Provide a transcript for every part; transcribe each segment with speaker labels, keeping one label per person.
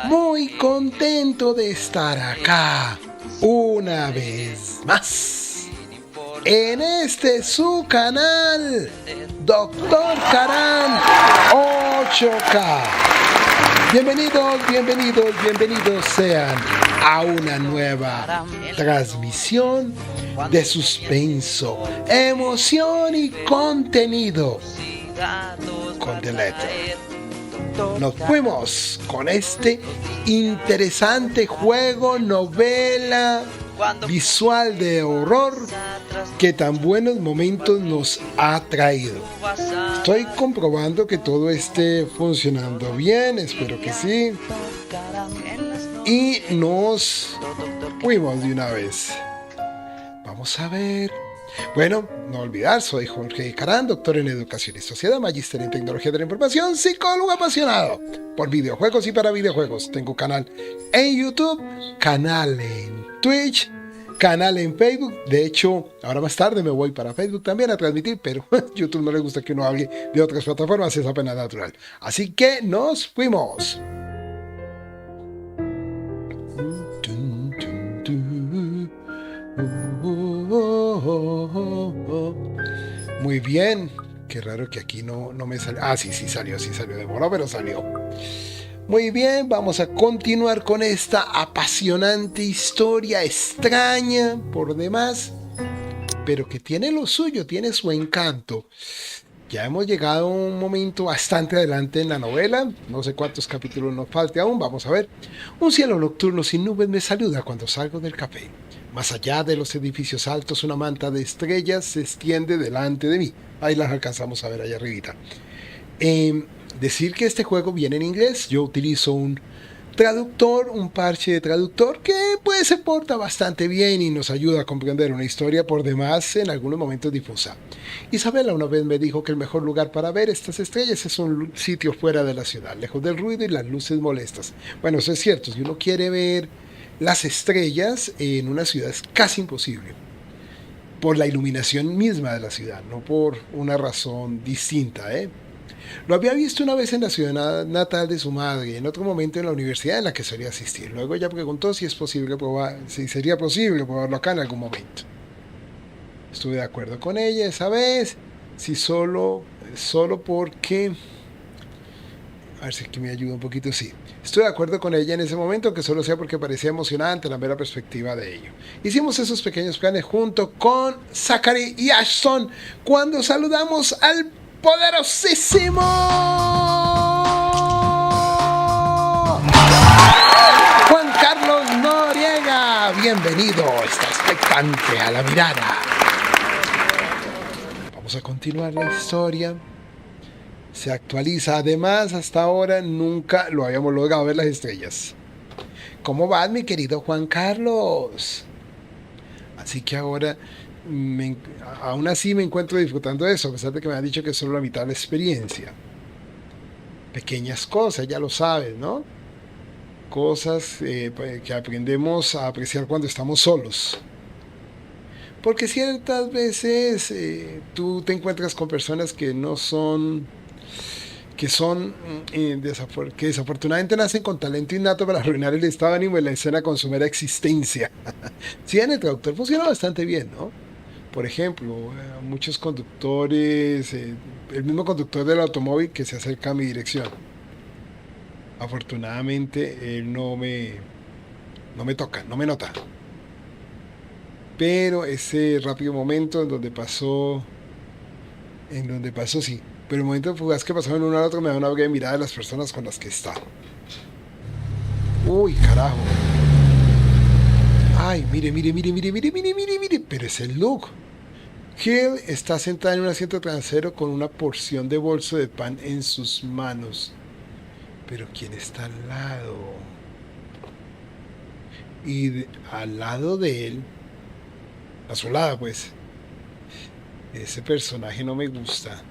Speaker 1: Muy contento de estar acá una vez más en este su canal Dr. Karan 8K. Bienvenidos sean a una nueva transmisión de suspenso, emoción y contenido con The Letter. Nos fuimos con este interesante juego, novela visual de horror que tan buenos momentos nos ha traído. Estoy comprobando que todo esté funcionando bien, espero que sí. Y nos fuimos de una vez. Vamos a ver. Bueno, no olvidar, soy Jorge Karan, doctor en Educación y Sociedad, magíster en Tecnología de la Información, psicólogo apasionado por videojuegos y para videojuegos. Tengo canal en YouTube, canal en Twitch, canal en Facebook. De hecho, ahora más tarde me voy para Facebook también a transmitir, pero a YouTube no le gusta que uno hable de otras plataformas, es apenas natural. Así que nos fuimos. Muy bien, qué raro que aquí no me salió. Sí salió, demoró, pero salió. Muy bien, vamos a continuar con esta apasionante historia, extraña por demás, pero que tiene lo suyo, tiene su encanto. Ya hemos llegado a un momento bastante adelante en la novela, no sé cuántos capítulos nos falte aún, vamos a ver. Un cielo nocturno sin nubes me saluda cuando salgo del café. Más allá de los edificios altos, una manta de estrellas se extiende delante de mí. Ahí las alcanzamos a ver allá arribita. Decir que este juego viene en inglés, yo utilizo un traductor, un parche de traductor que pues se porta bastante bien y nos ayuda a comprender una historia por demás en algunos momentos difusa. Isabela una vez me dijo que el mejor lugar para ver estas estrellas es un sitio fuera de la ciudad, lejos del ruido y las luces molestas. Bueno, eso es cierto, si uno quiere ver las estrellas en una ciudad es casi imposible, por la iluminación misma de la ciudad, no por una razón distinta, Lo había visto una vez en la ciudad natal de su madre y en otro momento en la universidad en la que solía asistir. Luego ella preguntó si sería posible probarlo acá en algún momento. Estuve de acuerdo con ella esa vez, si solo porque... A ver si aquí me ayuda un poquito, sí. Estoy de acuerdo con ella en ese momento, que solo sea porque parecía emocionante la mera perspectiva de ello. Hicimos esos pequeños planes junto con Zachary y Ashton cuando saludamos al poderosísimo Juan Carlos Noriega. Bienvenido, está expectante a la mirada. Vamos a continuar la historia. Se actualiza. Además, hasta ahora nunca lo habíamos logrado ver las estrellas. ¿Cómo vas, mi querido Juan Carlos? Así que ahora, aún así me encuentro disfrutando de eso, a pesar de que me han dicho que es solo la mitad de la experiencia. Pequeñas cosas, ya lo sabes, ¿no? Cosas que aprendemos a apreciar cuando estamos solos. Porque ciertas veces tú te encuentras con personas que que desafortunadamente nacen con talento innato para arruinar el estado de ánimo de la escena con su mera existencia. Sí, en el traductor funciona bastante bien, ¿no? Por ejemplo, muchos conductores, el mismo conductor del automóvil que se acerca a mi dirección. Afortunadamente, él no me toca, no me nota. Pero ese rápido momento en donde pasó, sí. Pero el momento fugaz que pasó en uno al otro me da una breve mirada de las personas con las que está. Uy, carajo. Ay, mire. Pero es el Luke. Hill está sentada en un asiento trasero con una porción de bolso de pan en sus manos. Pero ¿quién está al lado? Y al lado de él, a su lado pues, ese personaje no me gusta.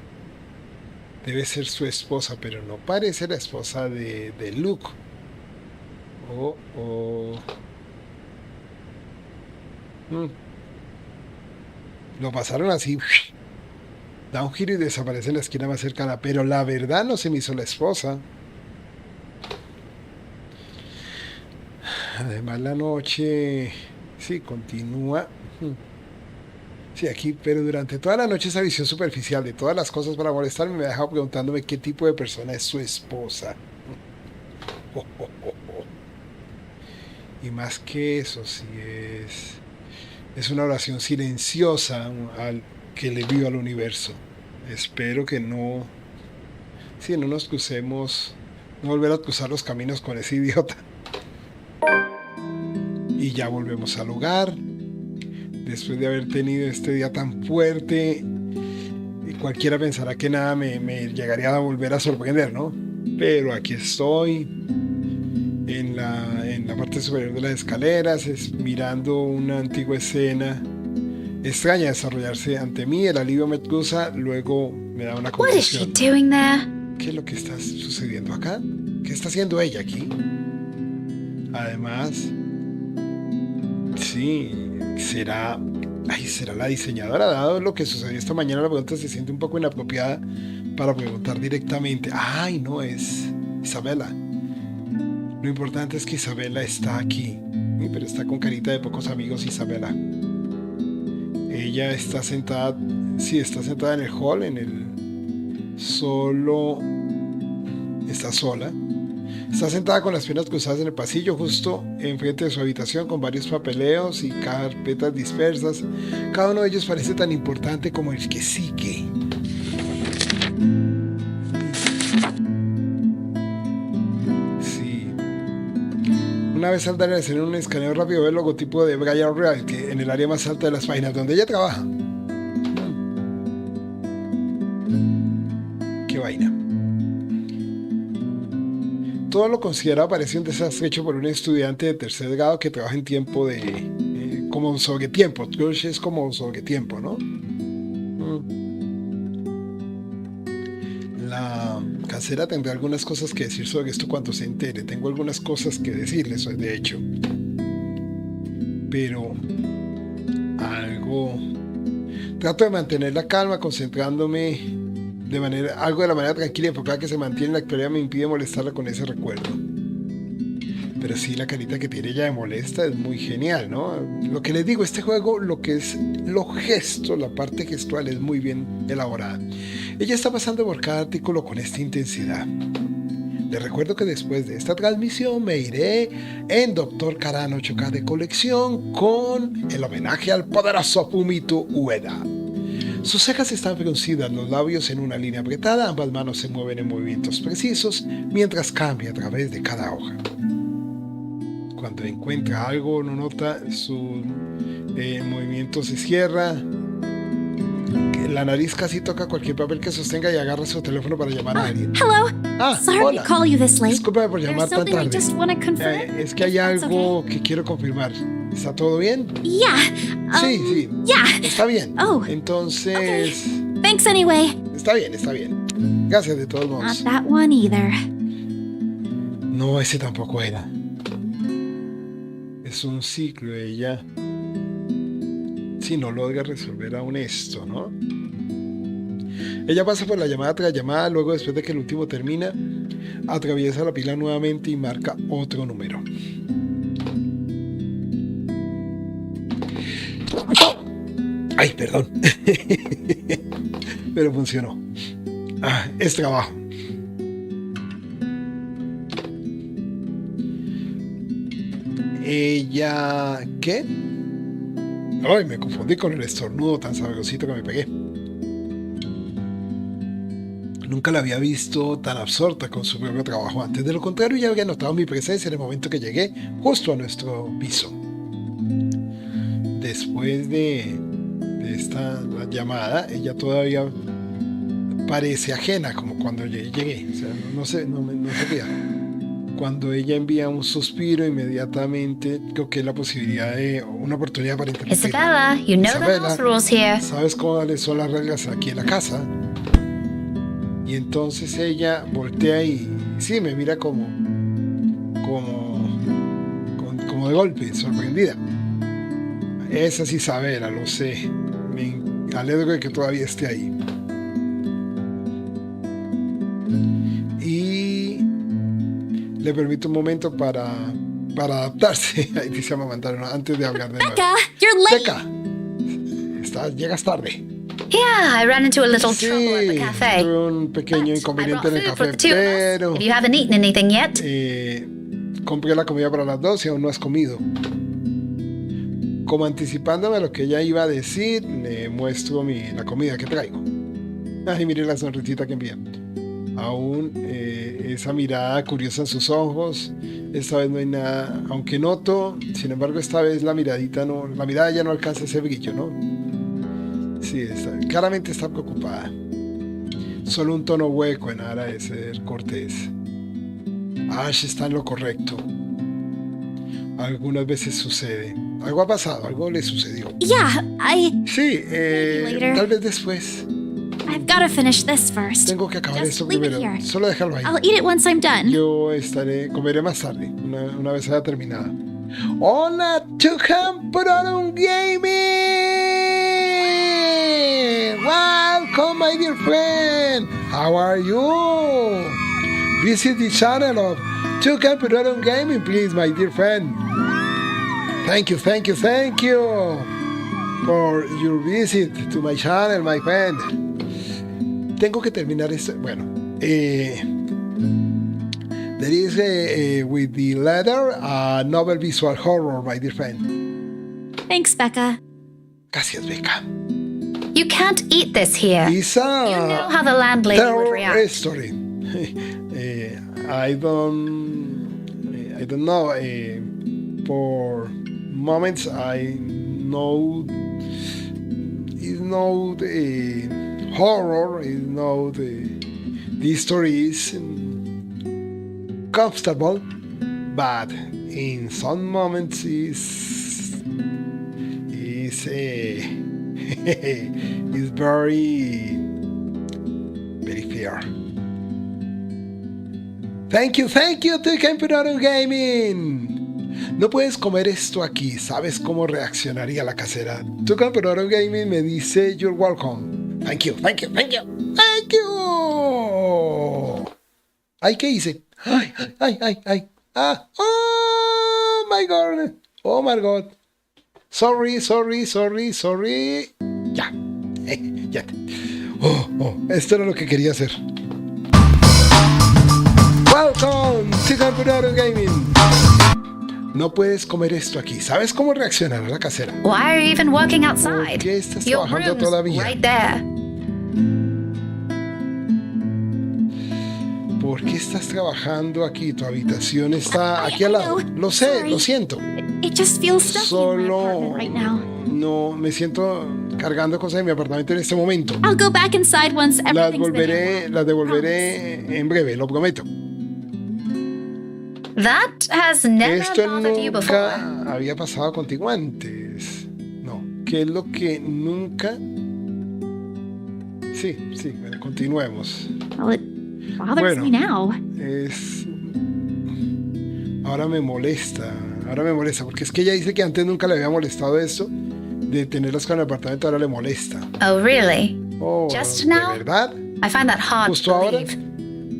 Speaker 1: Debe ser su esposa, pero no parece la esposa de Luke. Lo pasaron así. Da un giro y desaparece en la esquina más cercana, pero la verdad no se me hizo la esposa. Además la noche, sí, continúa. Sí, aquí, pero durante toda la noche esa visión superficial de todas las cosas para molestarme me ha dejado preguntándome qué tipo de persona es su esposa. Y más que eso, si es una oración silenciosa que le envío al universo. Espero que no, sí, no nos crucemos, no volver a cruzar los caminos con ese idiota. Y ya volvemos al hogar. Después de haber tenido este día tan fuerte, cualquiera pensará que nada me llegaría a volver a sorprender, ¿no? Pero aquí estoy, en la parte superior de las escaleras, mirando una antigua escena extraña desarrollarse ante mí. El alivio me cruza, luego me da una confusión. ¿Qué es lo que está sucediendo acá? ¿Qué está haciendo ella aquí? Además, sí, será la diseñadora. Dado lo que sucedió esta mañana, la pregunta se siente un poco inapropiada para preguntar directamente. Ay, no, es Isabela. Lo importante es que Isabela está aquí, pero está con carita de pocos amigos. Isabela, ella está sentada, sí, está sentada en el hall, está sola. Está sentada con las piernas cruzadas en el pasillo, justo enfrente de su habitación, con varios papeleos y carpetas dispersas. Cada uno de ellos parece tan importante como el que sigue. Sí. Una vez al dar en un escaneo rápido ve el logotipo de Brian Real, que en el área más alta de las páginas donde ella trabaja. Qué vaina. Todo lo considerado parece un desastre hecho por un estudiante de tercer grado que trabaja en tiempo de... como sobre tiempo. Crush es como sobre tiempo, ¿no? La casera tendrá algunas cosas que decir sobre esto cuando se entere. Tengo algunas cosas que decirles, de hecho. Pero... trato de mantener la calma, concentrándome... algo de la manera tranquila y enfocada que se mantiene en la actualidad me impide molestarla con ese recuerdo. Pero sí, la carita que tiene ella de molesta es muy genial, ¿no? Lo que les digo, este juego, lo que es los gestos, la parte gestual es muy bien elaborada. Ella está pasando por cada artículo con esta intensidad. Les recuerdo que después de esta transmisión me iré en Dr. Karano 8K de colección con el homenaje al poderoso Fumito Ueda. Sus cejas están fruncidas, los labios en una línea apretada, ambas manos se mueven en movimientos precisos mientras cambia a través de cada hoja. Cuando encuentra algo, no nota, su movimiento se cierra, la nariz casi toca cualquier papel que sostenga y agarra su teléfono para llamar a alguien. Hola. Disculpe por llamar tan tarde. Es que hay algo que quiero confirmar. ¿Está todo bien? Sí. Está bien. Entonces...
Speaker 2: Thanks anyway.
Speaker 1: Está bien. Gracias de todos modos.
Speaker 2: Not that one either.
Speaker 1: No, ese tampoco era. Es un ciclo, ella... Si no logra resolver aún esto, ¿no? Ella pasa por la llamada tras llamada, luego después de que el último termina, atraviesa la pila nuevamente y marca otro número. Ay, perdón. Pero funcionó. Es trabajo. Ella... ¿Qué? Ay, me confundí con el estornudo tan sabrosito que me pegué. Nunca la había visto tan absorta con su propio trabajo antes. De lo contrario, ya había notado mi presencia en el momento que llegué justo a nuestro piso. Después de esta llamada, ella todavía parece ajena, como cuando llegué. O sea, no sabía. Cuando ella envía un suspiro, inmediatamente creo que es la posibilidad de una oportunidad para interrumpir.
Speaker 2: Isabella, you know the house rules here.
Speaker 1: ¿Sabes cuáles son las reglas aquí en la casa? Y entonces ella voltea y sí, me mira como de golpe, sorprendida. Esa es Isabela, lo sé. Me alegro de que todavía esté ahí. le permite un momento para adaptarse. Ahí dice Amamantano, antes de hablar de nuevo.
Speaker 2: Becca, you're late.
Speaker 1: Becca, llegas tarde.
Speaker 2: Yeah, I ran into a little
Speaker 1: Sí,
Speaker 2: trouble at the cafe.
Speaker 1: tuve un pequeño
Speaker 2: But I
Speaker 1: inconveniente en
Speaker 2: brought
Speaker 1: el
Speaker 2: food for
Speaker 1: café,
Speaker 2: the two of us.
Speaker 1: pero
Speaker 2: If you haven't eaten anything yet.
Speaker 1: compré la comida para las 2 y aún no has comido. Como anticipándome a lo que ella iba a decir, le muestro la comida que traigo. Ay, mire la sonrisita que envía. Aún esa mirada curiosa en sus ojos. Esta vez no hay nada, aunque noto, sin embargo, esta vez la mirada ya no alcanza ese brillo, ¿no? Sí, claramente está preocupada. Solo un tono hueco en aras de ser cortés. Ash está en lo correcto. Algunas veces sucede. Algo ha pasado, algo le sucedió.
Speaker 2: Yeah,
Speaker 1: Sí,
Speaker 2: later.
Speaker 1: tal vez después.
Speaker 2: I've got to finish this first.
Speaker 1: Tengo que acabar
Speaker 2: Just
Speaker 1: esto
Speaker 2: leave it
Speaker 1: primero.
Speaker 2: here.
Speaker 1: Solo déjalo ahí.
Speaker 2: I'll eat it once I'm done.
Speaker 1: Yo comeré más tarde, una vez haya terminado. Hola, Tucán Proton Gaming! Welcome, my dear friend! How are you? Visit the channel of Tucán Proton Gaming, please, my dear friend. Thank you for your visit to my channel, my friend. Tengo que terminar esto. Bueno, there is with the letter a novel visual horror, my dear friend.
Speaker 2: Thanks, Becca.
Speaker 1: Gracias, Becca.
Speaker 2: You can't eat this here.
Speaker 1: It's
Speaker 2: You know how the landlady would
Speaker 1: terror
Speaker 2: react.
Speaker 1: story. I don't know. For moments, I know it's not horror. It's not the story is comfortable, but in some moments is very fair. Thank you, Tucán Proton Gaming. No puedes comer esto aquí. ¿Sabes cómo reaccionaría la casera? Tucán Proton Gaming me dice, you're welcome. Thank you. Ay, ¿qué hice? Ay. Oh my God. Sorry. Ya. Ya. Esto era lo que quería hacer. Welcome to Tucán Gaming. No puedes comer esto aquí. ¿Sabes cómo reaccionará la casera?
Speaker 2: Why are you even working outside?
Speaker 1: ¿Por qué estás
Speaker 2: Your
Speaker 1: trabajando
Speaker 2: room's
Speaker 1: todavía?
Speaker 2: right there.
Speaker 1: ¿Por qué estás trabajando aquí? Tu habitación está aquí al lado.
Speaker 2: I know.
Speaker 1: Lo sé,
Speaker 2: Sorry.
Speaker 1: lo siento.
Speaker 2: It just feels stuffy in my
Speaker 1: Solo
Speaker 2: apartment right now.
Speaker 1: no me siento cargando cosas de mi apartamento en este momento.
Speaker 2: I'll go back inside once everything's there.
Speaker 1: Las devolveré en breve, lo prometo.
Speaker 2: That has never
Speaker 1: Esto
Speaker 2: bothered you before.
Speaker 1: nunca había pasado contigo antes. No, ¿qué es lo que nunca? Sí, bueno, continuemos.
Speaker 2: Well, it bothers me now.
Speaker 1: Ahora me molesta porque es que ella dice que antes nunca le había molestado esto de tenerlas con el apartamento, ahora le molesta.
Speaker 2: Oh, really?
Speaker 1: Oh,
Speaker 2: Just
Speaker 1: ¿de
Speaker 2: now?
Speaker 1: verdad?
Speaker 2: I find that hard
Speaker 1: Justo
Speaker 2: to
Speaker 1: ahora
Speaker 2: believe.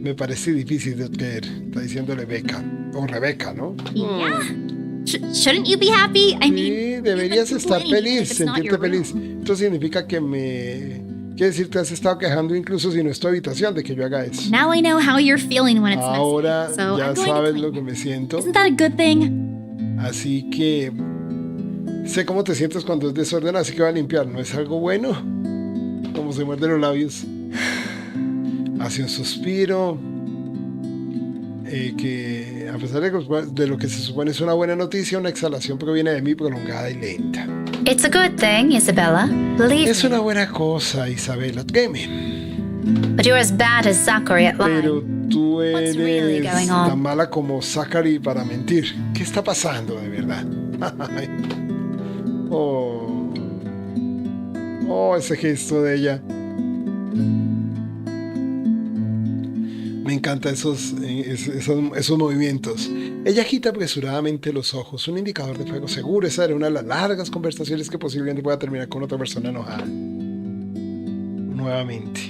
Speaker 1: me parece difícil de creer. Está diciéndole Becca o Rebeca, ¿no?
Speaker 2: Yeah. Shouldn't you be happy? I mean,
Speaker 1: Sí, deberías
Speaker 2: you've been
Speaker 1: estar
Speaker 2: complaining
Speaker 1: feliz,
Speaker 2: like it's not
Speaker 1: sentirte
Speaker 2: your
Speaker 1: feliz.
Speaker 2: room.
Speaker 1: Esto significa que quiere decir, te has estado quejando incluso si no es tu habitación de que yo haga eso.
Speaker 2: Now I know how you're feeling when it's
Speaker 1: Ahora
Speaker 2: messy, so
Speaker 1: ya
Speaker 2: I'm going
Speaker 1: sabes
Speaker 2: to
Speaker 1: lo
Speaker 2: clean
Speaker 1: que
Speaker 2: it.
Speaker 1: me siento.
Speaker 2: Isn't that a good thing?
Speaker 1: Así que sé cómo te sientes cuando es desordenado, así que voy a limpiar. ¿No es algo bueno? Como se muerde los labios. Hace un suspiro. Que a pesar de lo que se supone es una buena noticia, una exhalación proviene de mí prolongada y lenta.
Speaker 2: It's a good thing, Isabella. Believe
Speaker 1: Es
Speaker 2: me.
Speaker 1: una buena cosa, Isabela Gaming.
Speaker 2: But you're as bad as Zachary at
Speaker 1: Pero
Speaker 2: lying.
Speaker 1: tú
Speaker 2: What's really
Speaker 1: eres
Speaker 2: going on?
Speaker 1: tan mala como Zachary para mentir. ¿Qué está pasando de verdad? Ese gesto de ella. Me encantan esos movimientos. Ella agita apresuradamente los ojos, un indicador de fuego seguro. Esa era una de las largas conversaciones que posiblemente pueda terminar con otra persona enojada. Nuevamente.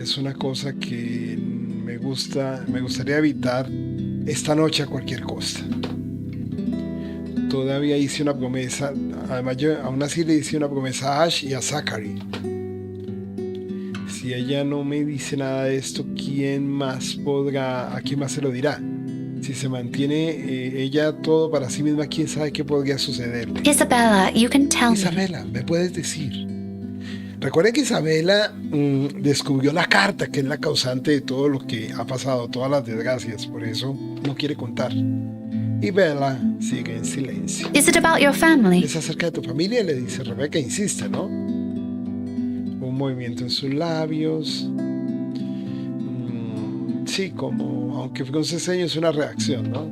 Speaker 1: Es una cosa que Me gustaría evitar esta noche a cualquier costa. Todavía hice una promesa, además yo aún así le hice una promesa a Ash y a Zachary. Si ella no me dice nada de esto, ¿a quién más se lo dirá? Si se mantiene ella todo para sí misma, ¿quién sabe qué podría suceder?
Speaker 2: Isabella, you can tell me.
Speaker 1: Isabela, ¿me puedes decir? Recuerden que Isabela descubrió la carta, que es la causante de todo lo que ha pasado, todas las desgracias, por eso no quiere contar. Y Bella sigue en silencio.
Speaker 2: Is it about your family?
Speaker 1: Es acerca de tu familia, le dice Rebeca, insiste, ¿no? Un movimiento en sus labios. Sí, como, aunque frunce ceños, una reacción, ¿no?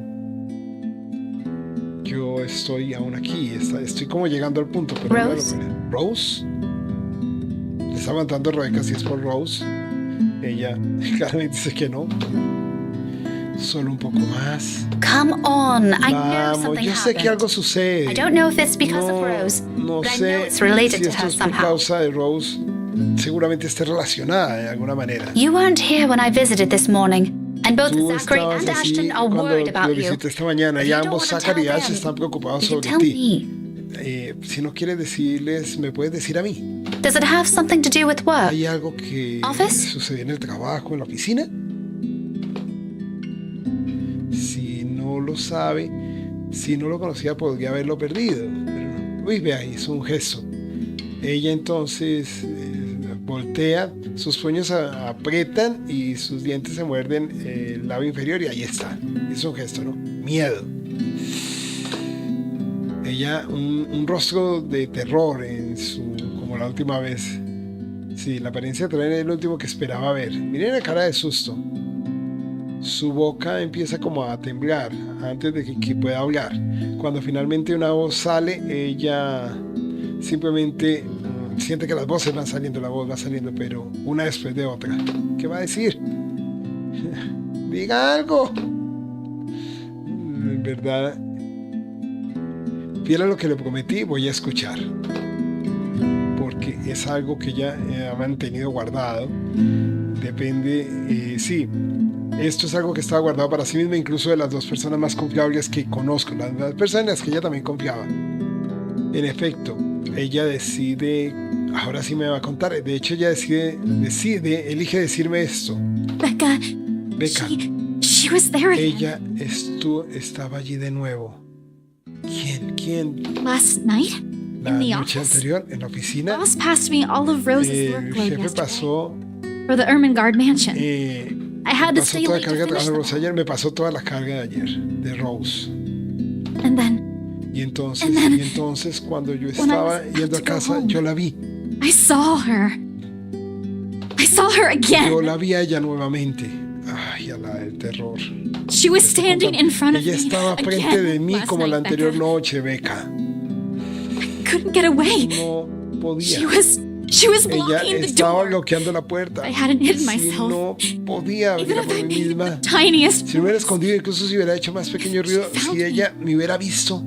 Speaker 1: Yo estoy aún aquí, estoy como llegando al punto, pero
Speaker 2: Rose.
Speaker 1: Rose. Le está aguantando Rebeca si es por Rose. Ella claramente dice que no. Solo un poco más.
Speaker 2: Come on, I know
Speaker 1: Vamos,
Speaker 2: something
Speaker 1: yo sé que
Speaker 2: happened.
Speaker 1: algo sucede.
Speaker 2: I don't know if it's because of Rose,
Speaker 1: No
Speaker 2: but I know
Speaker 1: sé
Speaker 2: it's related
Speaker 1: si
Speaker 2: to
Speaker 1: esto
Speaker 2: her
Speaker 1: es por
Speaker 2: somehow.
Speaker 1: causa de Rose. Seguramente esté relacionada de alguna manera.
Speaker 2: You weren't here when I visited this morning, and both
Speaker 1: Tú
Speaker 2: Zachary
Speaker 1: estabas
Speaker 2: and
Speaker 1: así
Speaker 2: Ashton are
Speaker 1: cuando
Speaker 2: worried
Speaker 1: lo
Speaker 2: about you.
Speaker 1: visité esta mañana
Speaker 2: If
Speaker 1: y
Speaker 2: you don't
Speaker 1: ambos,
Speaker 2: wanna
Speaker 1: Zachary y
Speaker 2: tell
Speaker 1: Ash,
Speaker 2: them,
Speaker 1: están preocupados
Speaker 2: you can
Speaker 1: sobre
Speaker 2: tell
Speaker 1: ti.
Speaker 2: me.
Speaker 1: Si no quieres decirles, me puedes decir a mí.
Speaker 2: Does it have something to do with work?
Speaker 1: ¿Hay algo que
Speaker 2: Office?
Speaker 1: sucedió en el trabajo, en la oficina? Si no lo sabe, si no lo conocía, podría haberlo perdido. Pero no. Uy, vea, hizo un gesto. Ella entonces voltea, sus puños aprietan y sus dientes se muerden el labio inferior y ahí está. Es un gesto, ¿no? Miedo. Ella, un rostro de terror como la última vez. Sí, la apariencia de terror es lo último que esperaba ver. Miren la cara de susto. Su boca empieza como a temblar antes de que pueda hablar. Cuando finalmente una voz sale, ella simplemente siente que las voces van saliendo, la voz va saliendo, pero una después de otra. ¿Qué va a decir? Diga algo. En verdad, fiel a lo que le prometí, voy a escuchar. Porque es algo que ella ha mantenido guardado. Depende, sí. Esto es algo que estaba guardado para sí misma, incluso de las dos personas más confiables que conozco, las personas en las que ella también confiaba. En efecto, ella decide, ahora sí me va a contar, de hecho ella elige decirme esto.
Speaker 2: Becca,
Speaker 1: Becca,
Speaker 2: she was there again.
Speaker 1: ella estaba allí de nuevo. ¿Quién?
Speaker 2: Last night?
Speaker 1: La
Speaker 2: In the
Speaker 1: noche
Speaker 2: office?
Speaker 1: anterior, en la oficina,
Speaker 2: Boss passed me all of Rose's
Speaker 1: el
Speaker 2: workload
Speaker 1: jefe
Speaker 2: yesterday
Speaker 1: pasó
Speaker 2: for the Ermengarde mansion. I had to
Speaker 1: pasó
Speaker 2: stay
Speaker 1: toda la
Speaker 2: late to
Speaker 1: carga de
Speaker 2: finish
Speaker 1: trabajo de
Speaker 2: them
Speaker 1: Rose
Speaker 2: all.
Speaker 1: ayer, me pasó toda la carga de ayer, de Rose.
Speaker 2: And then
Speaker 1: Y entonces,
Speaker 2: And then,
Speaker 1: cuando yo
Speaker 2: when I
Speaker 1: estaba
Speaker 2: was about
Speaker 1: yendo a
Speaker 2: to go
Speaker 1: casa,
Speaker 2: home,
Speaker 1: yo la vi.
Speaker 2: I saw her. I saw her again.
Speaker 1: Yo la vi a ella nuevamente. Ay, a la del terror.
Speaker 2: She was standing in front of
Speaker 1: Ella
Speaker 2: me
Speaker 1: estaba frente
Speaker 2: again
Speaker 1: de mí
Speaker 2: last
Speaker 1: como la
Speaker 2: night,
Speaker 1: anterior
Speaker 2: Becca.
Speaker 1: noche, Becca.
Speaker 2: Couldn't get away.
Speaker 1: No podía.
Speaker 2: She was
Speaker 1: Ella
Speaker 2: blocking the
Speaker 1: estaba
Speaker 2: door.
Speaker 1: bloqueando la puerta.
Speaker 2: I hadn't hidden
Speaker 1: Si
Speaker 2: myself.
Speaker 1: no podía
Speaker 2: Even
Speaker 1: abrirla
Speaker 2: if
Speaker 1: por
Speaker 2: I
Speaker 1: mí
Speaker 2: made
Speaker 1: misma.
Speaker 2: the tiniest
Speaker 1: Si me hubiera
Speaker 2: noise.
Speaker 1: escondido, incluso si hubiera hecho más pequeño ruido,
Speaker 2: She found
Speaker 1: si ella me hubiera visto.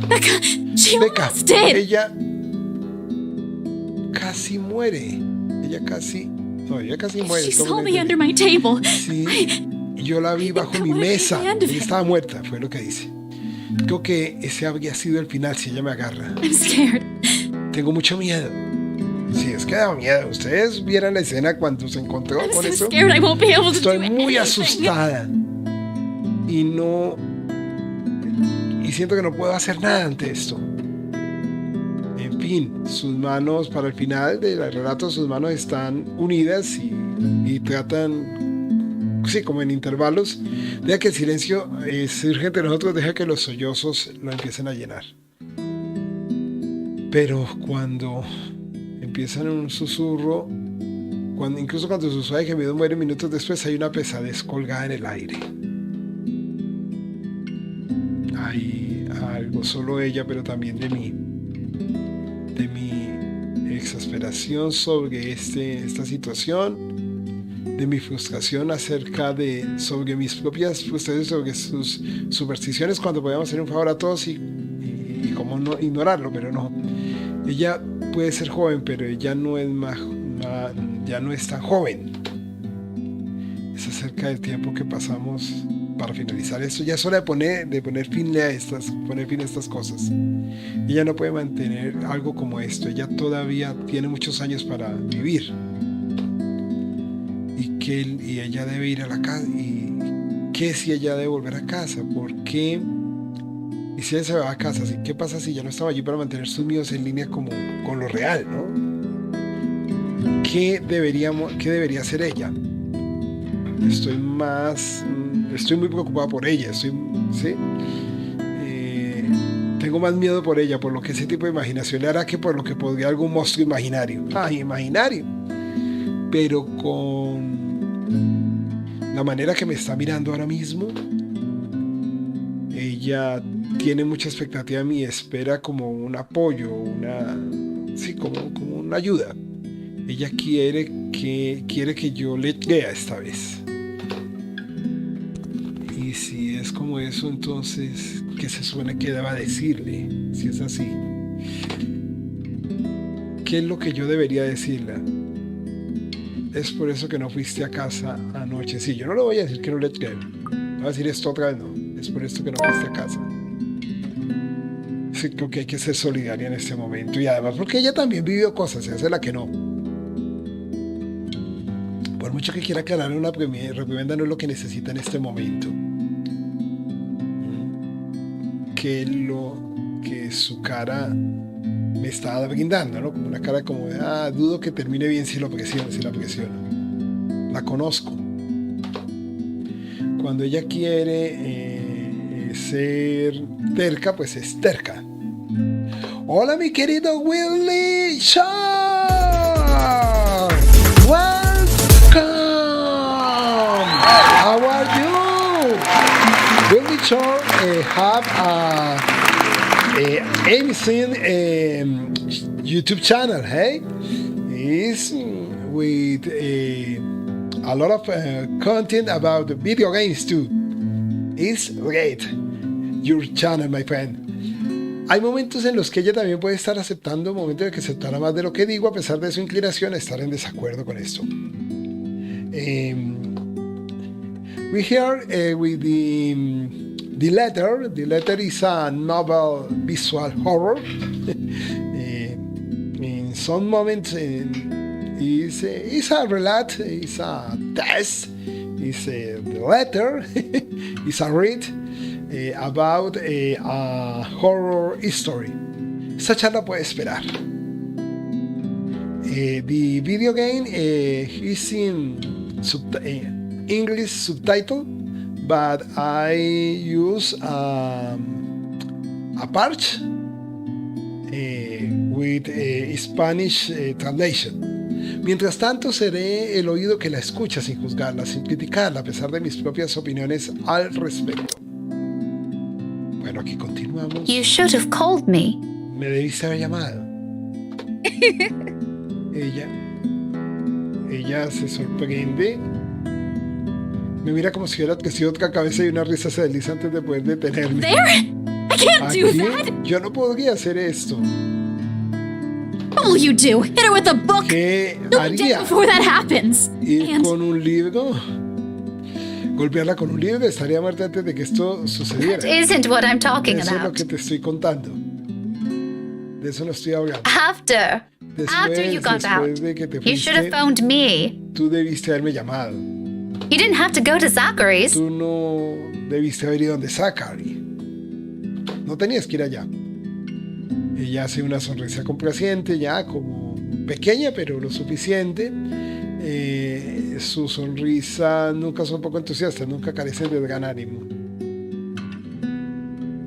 Speaker 2: Becca, she
Speaker 1: Becca,
Speaker 2: almost did.
Speaker 1: ella casi muere. Ella casi muere.
Speaker 2: She
Speaker 1: todo
Speaker 2: saw
Speaker 1: lo que
Speaker 2: me under my table.
Speaker 1: Sí, yo la vi bajo mi
Speaker 2: I wanted to
Speaker 1: mesa.
Speaker 2: be the end of
Speaker 1: Ella
Speaker 2: it.
Speaker 1: estaba muerta, fue lo que dice. Creo que ese habría sido el final si ella me agarra.
Speaker 2: I'm scared.
Speaker 1: Tengo mucho miedo. Sí, es que da miedo. Ustedes vieran la escena cuando se encontró
Speaker 2: I'm
Speaker 1: con
Speaker 2: so
Speaker 1: eso.
Speaker 2: scared I won't be able to
Speaker 1: Estoy
Speaker 2: do
Speaker 1: muy
Speaker 2: anything.
Speaker 1: asustada. Y siento que no puedo hacer nada ante esto. En fin, sus manos, para el final del relato, sus manos están unidas y tratan, sí, como en intervalos. Deja que el silencio surge entre nosotros, deja que los sollozos lo empiecen a llenar. Pero cuando empiezan en un susurro, incluso cuando su suave gemido muere minutos después, hay una pesadez colgada en el aire. Hay algo, solo ella, pero también de mí. De mi exasperación sobre esta situación, de mi frustración sobre mis propias frustraciones, sobre sus supersticiones, cuando podíamos hacer un favor a todos y cómo no ignorarlo, pero no. Ella puede ser joven, pero ella no es ya no es tan joven. es acerca del tiempo que pasamos para finalizar esto. Ya es hora de poner fin a estas cosas. Ella no puede mantener algo como esto. Ella todavía tiene muchos años para vivir. Y ella debe ir a la casa. ¿Y qué si ella debe volver a casa? ¿Por qué? Y si ella se va a casa, ¿sí? ¿Qué pasa si ya no estaba allí para mantener sus míos en línea como con lo real, ¿no? ¿Qué debería hacer ella? Estoy muy preocupado por ella, ¿sí? Tengo más miedo por ella, por lo que ese tipo de imaginación le hará que por lo que podría algún monstruo imaginario. Imaginario. Pero con la manera que me está mirando ahora mismo, ella tiene mucha expectativa de mí y espera como un apoyo, como una ayuda. Ella quiere que yo le crea esta vez. Y si es como eso, entonces, ¿qué se supone que deba decirle? Si es así, ¿qué es lo que yo debería decirle? Es por eso que no fuiste a casa anoche. Sí, yo no le voy a decir que no le creo. No voy a decir esto otra vez, no. Es por esto que no fuiste a casa. Sí, creo que hay que ser solidaria en este momento. Y además porque ella también vivió cosas, se hace la que no. Por mucho que quiera aclarar una reprimenda, no es lo que necesita en este momento. Que su cara me está brindando, ¿no? Como una cara como de, dudo que termine bien si la presiono. La conozco. Cuando ella quiere ser terca, pues es terca. Hola, mi querido Willy Shaw. Welcome. How are you? Willy Shaw have amazing YouTube channel, hey? Is with a lot of content about video games too. It's great, your channel, my friend. Hay momentos en los que ella también puede estar aceptando, momentos en que aceptará más de lo que digo, a pesar de su inclinación a estar en desacuerdo con esto. We hear with the letter. The letter is a novel visual horror. In some moments, it's a relate, it's a test, it's a letter, it's a read about a horror history. Esta charla puede esperar. The video game is in English subtitle, but I use a patch with a Spanish translation. Mientras tanto, seré el oído que la escucha sin juzgarla, sin criticarla, a pesar de mis propias opiniones al respecto. Bueno, aquí continuamos.
Speaker 2: You should have called me.
Speaker 1: Me debiste haber llamado. Ella se sorprende. Me mira como si hubiera crecido otra cabeza y una risa se desliza antes de poder detenerme.
Speaker 2: There? I can't do that.
Speaker 1: Yo no podría hacer esto.
Speaker 2: What will you do? Hit her with a book?
Speaker 1: ¿Qué
Speaker 2: You'll be dead
Speaker 1: haría?
Speaker 2: before that happens.
Speaker 1: ¿Ir
Speaker 2: And
Speaker 1: con un libro? ¿Golpearla con un libro? Estaría muerta antes de que esto sucediera.
Speaker 2: that isn't what I'm talking
Speaker 1: Eso es lo
Speaker 2: about.
Speaker 1: que te estoy contando. De eso no estoy hablando.
Speaker 2: After you got out,
Speaker 1: Después de que te
Speaker 2: you should have
Speaker 1: fuiste,
Speaker 2: phoned me.
Speaker 1: tú debiste haberme llamado.
Speaker 2: You didn't have to go to Zachary's.
Speaker 1: Tú no debiste haber ido donde Zachary. No tenías que ir allá. Ella hace una sonrisa complaciente, ya como pequeña, pero lo suficiente. Su sonrisa nunca son poco entusiasta, nunca carecen de gran ánimo.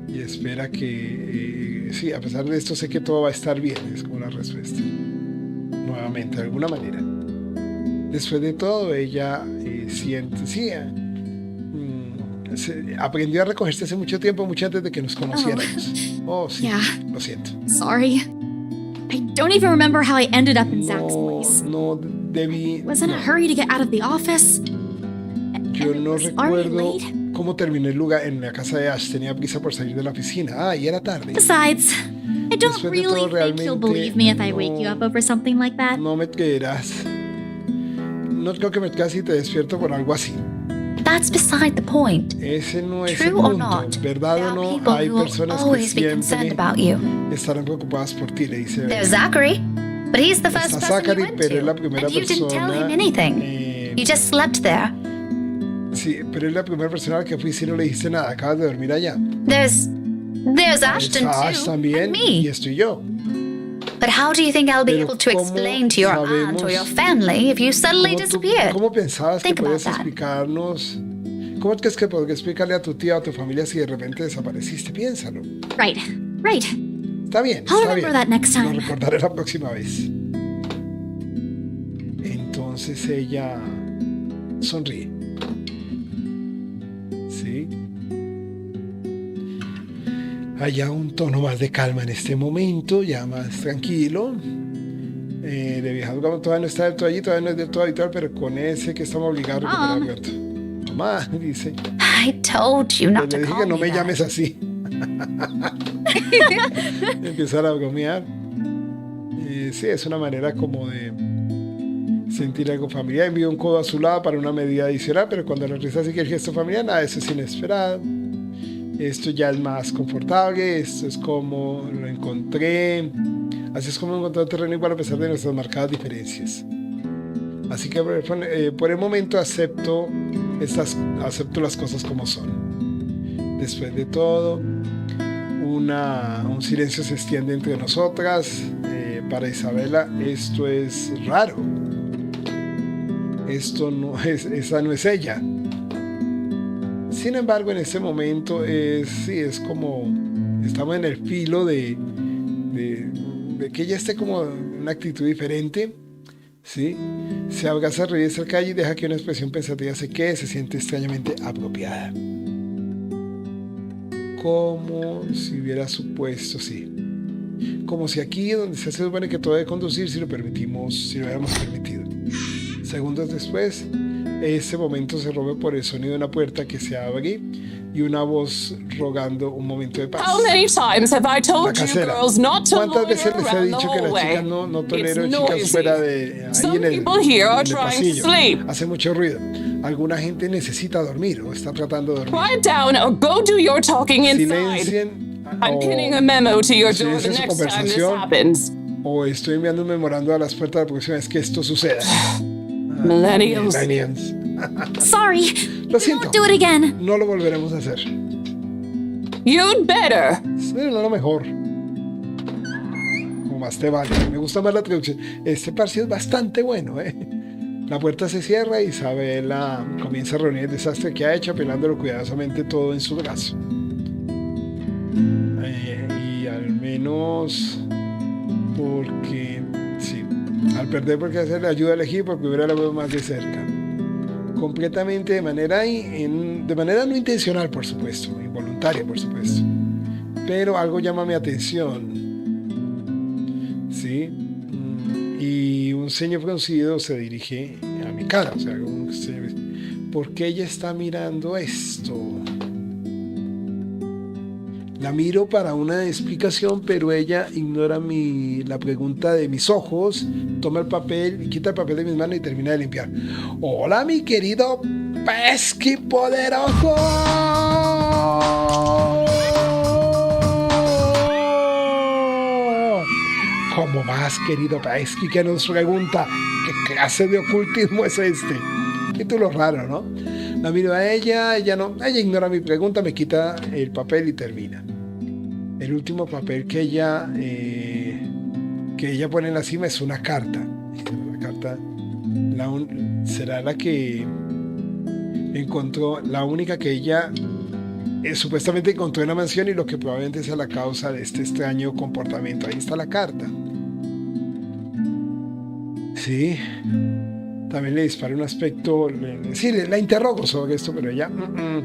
Speaker 1: Y espera que, sí, a pesar de esto, sé que todo va a estar bien, es como la respuesta. Nuevamente, de alguna manera. Después de todo, ella siente, sí, aprendió a recogerse hace mucho tiempo, mucho antes de que nos conociéramos. Oh, sí,
Speaker 2: Yeah.
Speaker 1: lo siento.
Speaker 2: Sorry. I don't even remember how I ended up in Zach's place.
Speaker 1: No debí.
Speaker 2: Was in a
Speaker 1: no.
Speaker 2: hurry to get out of the office.
Speaker 1: Yo no
Speaker 2: was already
Speaker 1: recuerdo
Speaker 2: late.
Speaker 1: cómo terminé el lugar en la casa de Ash. Tenía prisa por salir de la oficina. Y era tarde.
Speaker 2: Besides, I don't
Speaker 1: Después de todo,
Speaker 2: really think you'll
Speaker 1: realmente
Speaker 2: believe me if I wake you up over something like that.
Speaker 1: No me creerás. no creo que me casi te despierto por algo así.
Speaker 3: That's beside the point.
Speaker 1: Ese no es el
Speaker 3: True or
Speaker 1: punto.
Speaker 3: not,
Speaker 1: ¿Verdad
Speaker 3: there
Speaker 1: o
Speaker 3: are
Speaker 1: no?
Speaker 3: people
Speaker 1: Hay
Speaker 3: who will
Speaker 1: personas que
Speaker 3: always be concerned
Speaker 1: siempre
Speaker 3: about you.
Speaker 1: estarán preocupadas por ti, le dice.
Speaker 3: There's Zachary, but he's the first
Speaker 1: Está
Speaker 3: person you
Speaker 1: Zachary,
Speaker 3: went
Speaker 1: pero es la
Speaker 3: to,
Speaker 1: primera
Speaker 3: and you didn't tell
Speaker 1: persona.
Speaker 3: him anything. You just slept there.
Speaker 1: Sí, pero es la primera persona que fuiste y no le dijiste nada. Acabas de dormir allá.
Speaker 3: There's Ashton
Speaker 1: Está Ash
Speaker 3: too,
Speaker 1: también
Speaker 3: and
Speaker 1: y
Speaker 3: me.
Speaker 1: estoy yo.
Speaker 3: But how do you think I'll be
Speaker 1: Pero
Speaker 3: able to
Speaker 1: ¿cómo
Speaker 3: explain to your aunt or
Speaker 1: sabemos-
Speaker 3: your family if you suddenly disappeared?
Speaker 1: ¿Cómo pensabas que
Speaker 3: Think about
Speaker 1: podías
Speaker 3: that.
Speaker 1: explicarnos? ¿Cómo crees que podrías explicarle a tu tía o a tu familia si de repente desapareciste? Piénsalo.
Speaker 2: Right. Right.
Speaker 1: Está bien,
Speaker 2: I'll
Speaker 1: está
Speaker 2: remember
Speaker 1: bien.
Speaker 2: that next
Speaker 1: Lo
Speaker 2: time.
Speaker 1: recordaré la próxima vez. Entonces ella sonríe. ¿Sí? Hay ya un tono más de calma en este momento, ya más tranquilo. De vieja todavía no está del todo allí, todavía no es del todo habitual, pero con ese que estamos obligados a recuperar, Alberto. Mamá, dice.
Speaker 3: I told you not
Speaker 1: Le
Speaker 3: to
Speaker 1: dije
Speaker 3: call
Speaker 1: que no
Speaker 3: me
Speaker 1: me
Speaker 3: that.
Speaker 1: llames así. Empezar a bromear. Sí, es una manera como de sentir algo familiar. Envío un codo a su lado para una medida adicional, pero cuando la risa sigue el gesto familiar, nada, eso es inesperado. Esto ya es más confortable, esto es como lo encontré. Así es como encontré terreno igual a pesar de nuestras marcadas diferencias. Así que por el momento acepto las cosas como son. Después de todo, un silencio se extiende entre nosotras. Para Isabela esto es raro. Esa no es ella. Sin embargo, en este momento es como estamos en el filo de que ella esté como en una actitud diferente. ¿Sí? Se abraza a reír cerca y deja que una expresión pensativa se quede, se siente extrañamente apropiada. Como si hubiera supuesto, sí. Como si aquí, donde se supone que todo debe conducir, si lo hubiéramos permitido. Segundos después, ese momento se rompe por el sonido de una puerta que se abre y una voz rogando un momento de paz.
Speaker 4: How many times have I
Speaker 1: La
Speaker 4: told you
Speaker 1: casera.
Speaker 4: girls not to
Speaker 1: ¿Cuántas
Speaker 4: loiter
Speaker 1: veces les he
Speaker 4: around the
Speaker 1: dicho que las
Speaker 4: hallway?
Speaker 1: chicas no tolero
Speaker 4: It's
Speaker 1: chicas
Speaker 4: noisy.
Speaker 1: fuera de ahí
Speaker 4: Some
Speaker 1: en el
Speaker 4: people here are trying to
Speaker 1: pasillo?
Speaker 4: sleep.
Speaker 1: Hace mucho ruido. Alguna gente necesita dormir o está tratando de dormir.
Speaker 4: Quiet down or go do your talking inside.
Speaker 1: Silencien
Speaker 4: I'm
Speaker 1: o
Speaker 4: pinning a memo to your door the
Speaker 1: silencien su
Speaker 4: next time this
Speaker 1: conversación
Speaker 4: happens.
Speaker 1: o estoy enviando un memorando a las puertas la próxima vez que esto suceda.
Speaker 4: Millennials.
Speaker 1: Millennials.
Speaker 2: Sorry.
Speaker 1: Lo siento.
Speaker 2: Won't do it again.
Speaker 1: No lo volveremos a hacer.
Speaker 4: You'd better.
Speaker 1: Pero no lo mejor. Como más te vale. Me gusta más la traducción. Este parcial es bastante bueno, ¿eh? La puerta se cierra y Isabela comienza a reunir el desastre que ha hecho, apelándolo cuidadosamente todo en su brazo. Y al menos porque, sí, al perder porque hacerle ayuda a elegir, porque hubiera la veo más de cerca. Completamente de manera no intencional, por supuesto, involuntaria, por supuesto. Pero algo llama mi atención. ¿Sí? Y un ceño fruncido se dirige a mi cara. O sea, ¿por qué ella está mirando esto? La miro para una explicación, pero ella ignora la pregunta de mis ojos, toma el papel y quita el papel de mis manos y termina de limpiar. Hola, mi querido Pesky poderoso. ¿Cómo vas, querido Pesky? Que nos pregunta, ¿qué clase de ocultismo es este? Título raro, ¿no? La miro a ella ignora mi pregunta, me quita el papel y termina. El último papel que ella pone en la cima es una carta. La carta será la que encontró, la única que ella supuestamente encontró en la mansión y lo que probablemente sea la causa de este extraño comportamiento. Ahí está la carta. Sí. También le dispara un aspecto. Sí, la interrogo sobre esto, pero ella me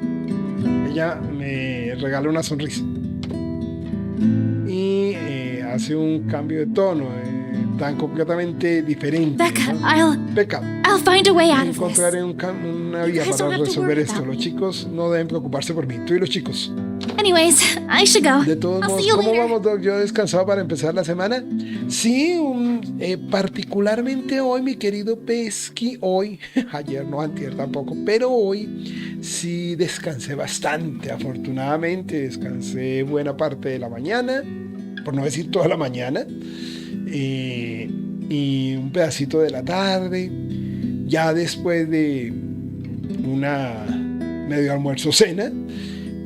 Speaker 1: regala una sonrisa. Y hace un cambio de tono tan completamente diferente.
Speaker 2: Becca,
Speaker 1: ¿no? Becca,
Speaker 2: I'll find a way out of this.
Speaker 1: encontraré una vía
Speaker 2: You guys
Speaker 1: para
Speaker 2: don't have to
Speaker 1: resolver
Speaker 2: worry
Speaker 1: esto.
Speaker 2: about
Speaker 1: Los
Speaker 2: me.
Speaker 1: chicos no deben preocuparse por mí. Tú y los chicos.
Speaker 2: Anyways, I should go.
Speaker 1: De todos
Speaker 2: I'll
Speaker 1: modos,
Speaker 2: see you
Speaker 1: ¿cómo
Speaker 2: later.
Speaker 1: vamos, Doc? Yo descansado para empezar la semana. Sí, particularmente hoy, mi querido Pesky, hoy, ayer no, antier tampoco, pero hoy sí descansé bastante, afortunadamente. Descansé buena parte de la mañana, por no decir toda la mañana, y un pedacito de la tarde. Ya después de una medio almuerzo cena,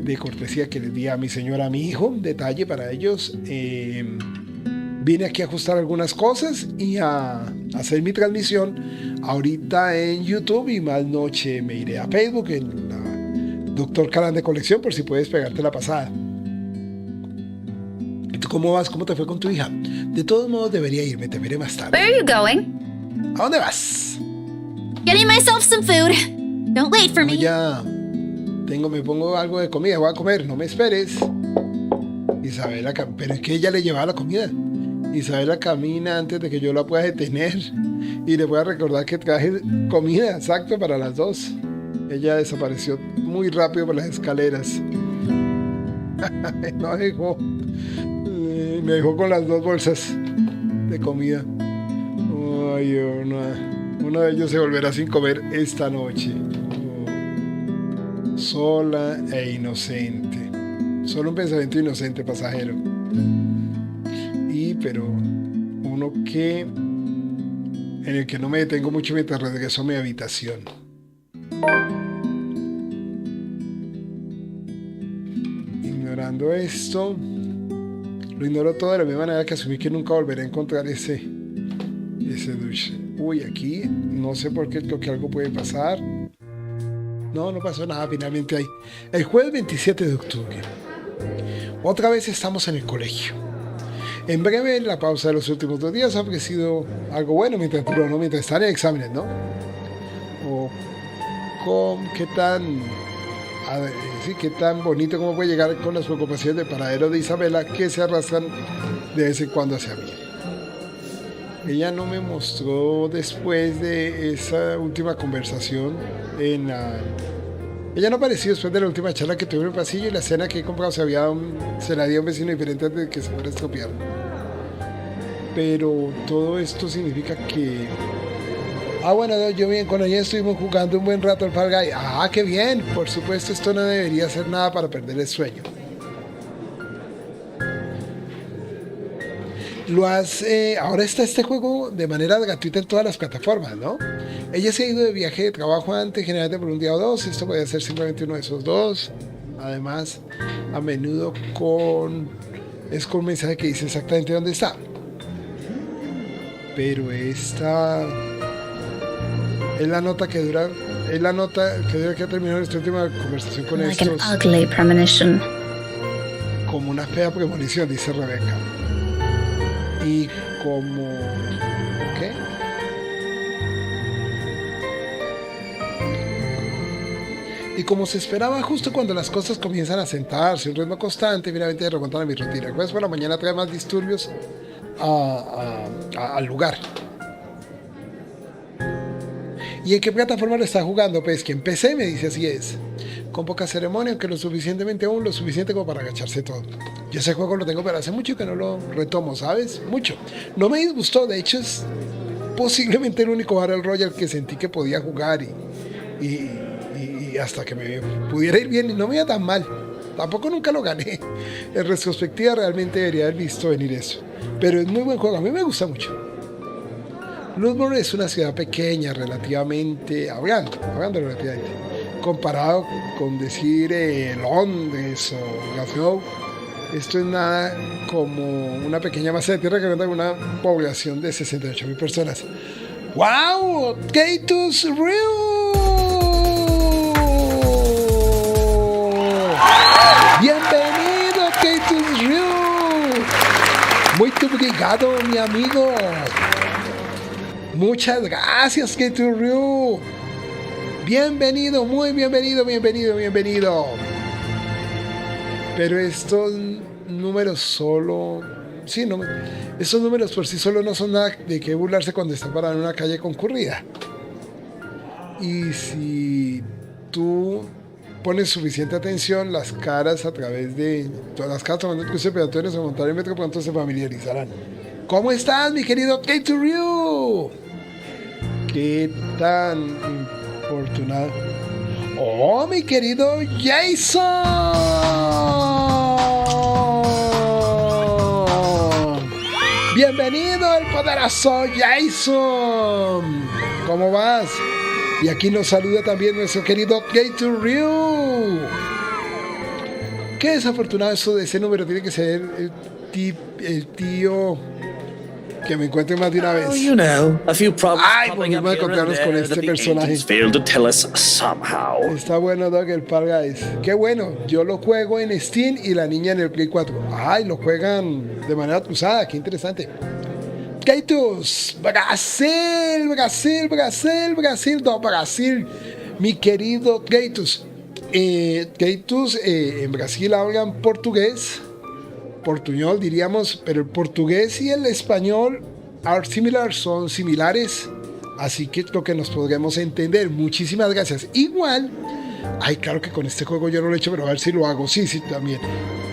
Speaker 1: de cortesía que les di a mi señora, a mi hijo, detalle para ellos, vine aquí a ajustar algunas cosas y a hacer mi transmisión ahorita en YouTube, y más noche me iré a Facebook en la Doctor Calan de Colección, por si puedes pegarte la pasada. ¿Y tú cómo vas? ¿Cómo te fue con tu hija? De todos modos debería irme, te veré más tarde.
Speaker 3: Where are you going?
Speaker 1: ¿A dónde vas?
Speaker 2: Getting myself some food. Don't wait for me.
Speaker 1: Ya me pongo algo de comida, voy a comer, no me esperes. Isabela, pero es que ella le llevaba la comida. Isabela camina antes de que yo la pueda detener y le pueda recordar que traje comida, exacto, para las dos. Ella desapareció muy rápido por las escaleras. No dejó. Me dejó con las dos bolsas de comida. Ay, uno de ellos se volverá sin comer esta noche. Sola e inocente. Solo un pensamiento inocente, pasajero. Pero uno en el que no me detengo mucho mientras regreso a mi habitación. Ignorando esto, lo ignoro todo de la misma manera que asumí que nunca volveré a encontrar ese douche. Uy, aquí no sé por qué, creo que algo puede pasar. No pasó nada finalmente ahí. El jueves 27 de octubre. Otra vez estamos en el colegio. En breve, la pausa de los últimos 2 días ha ofrecido algo bueno mientras están en exámenes, ¿no? Qué tan bonito como puede llegar con las preocupaciones de paradero de Isabela, que se arrastran de vez en cuando hacia mí. Ella no me mostró después de esa última conversación Ella no apareció después de la última charla que tuve en el pasillo, y la cena que he comprado se la di a un vecino diferente antes de que se fuera a estropear. Pero todo esto significa que... bueno, yo bien, con ella estuvimos jugando un buen rato al Fall Guy. Qué bien. Por supuesto, esto no debería hacer nada para perder el sueño. Ahora está este juego de manera gratuita en todas las plataformas, ¿no? Ella se ha ido de viaje de trabajo antes, generalmente por un día o dos. Esto puede ser simplemente uno de esos dos. Además, a menudo es con un mensaje que dice exactamente dónde está. Pero esta es la nota que dura que terminó nuestra última conversación con
Speaker 3: Like
Speaker 1: estos.
Speaker 3: an ugly premonition.
Speaker 1: Como una fea premonición, dice Rebeca. Y como... ¿qué? Y como se esperaba, justo cuando las cosas comienzan a sentarse, un ritmo constante, finalmente remontan a mi rutina. Después por la mañana trae más disturbios al lugar. ¿Y en qué plataforma lo está jugando? Pues que en PC, me dice, así es. Con poca ceremonia, aunque lo suficiente como para agacharse todo. Yo ese juego lo tengo, pero hace mucho que no lo retomo, ¿sabes? Mucho. No me disgustó, de hecho es posiblemente el único Battle Royale que sentí que podía jugar y hasta que me pudiera ir bien y no me iba tan mal. Tampoco nunca lo gané. En retrospectiva realmente debería haber visto venir eso. Pero es muy buen juego, a mí me gusta mucho. Bloodborne es una ciudad pequeña relativamente, hablando relativamente, comparado con decir Londres o Glasgow. Esto es nada como una pequeña masa de tierra que cuenta con una población de 68,000 personas. ¡Wow! ¡Catus Ryu! ¡Bienvenido, Catus Ryu! Muy obrigado, mi amigo. Muchas gracias, Catus Ryu. Bienvenido, muy bienvenido. Pero estos números solo... Sí, no, estos números por sí solos no son nada de qué burlarse cuando está parado en una calle concurrida. Y si tú pone suficiente atención, las caras a través de todas las caras tomando el cruce de peatones o montar el metro, pronto se familiarizarán. ¿Cómo estás, mi querido K2 Ryu? ¿Qué tan infortunado? ¡Oh, mi querido Jason! ¡Bienvenido, el poderoso Jason! ¿Cómo vas? Y aquí nos saluda también nuestro querido K2 Ryu. Qué desafortunado eso de ese número. Tiene que ser el tío que me encuentre más de una vez.
Speaker 5: Oh, you know, a few problems
Speaker 1: Ay,
Speaker 5: popping
Speaker 1: volvimos a
Speaker 5: up here and
Speaker 1: encontrarnos con
Speaker 5: there
Speaker 1: este
Speaker 5: that the
Speaker 1: personaje.
Speaker 5: agents failed to tell us somehow.
Speaker 1: Está bueno, Doug, el Fall Guys. Qué bueno. Yo lo juego en Steam y la niña en el Play 4. Ay, lo juegan de manera cruzada. Qué interesante. Kaitos, Brasil, Brasil, Brasil, Brasil, no, Brasil, mi querido Kaitos. Kaitos, en Brasil hablan portugués, portuñol diríamos, pero el portugués y el español son similares, así que lo que nos podremos entender. Muchísimas gracias. Igual, ay, claro que con este juego yo no lo he hecho, pero a ver si lo hago. Sí, también.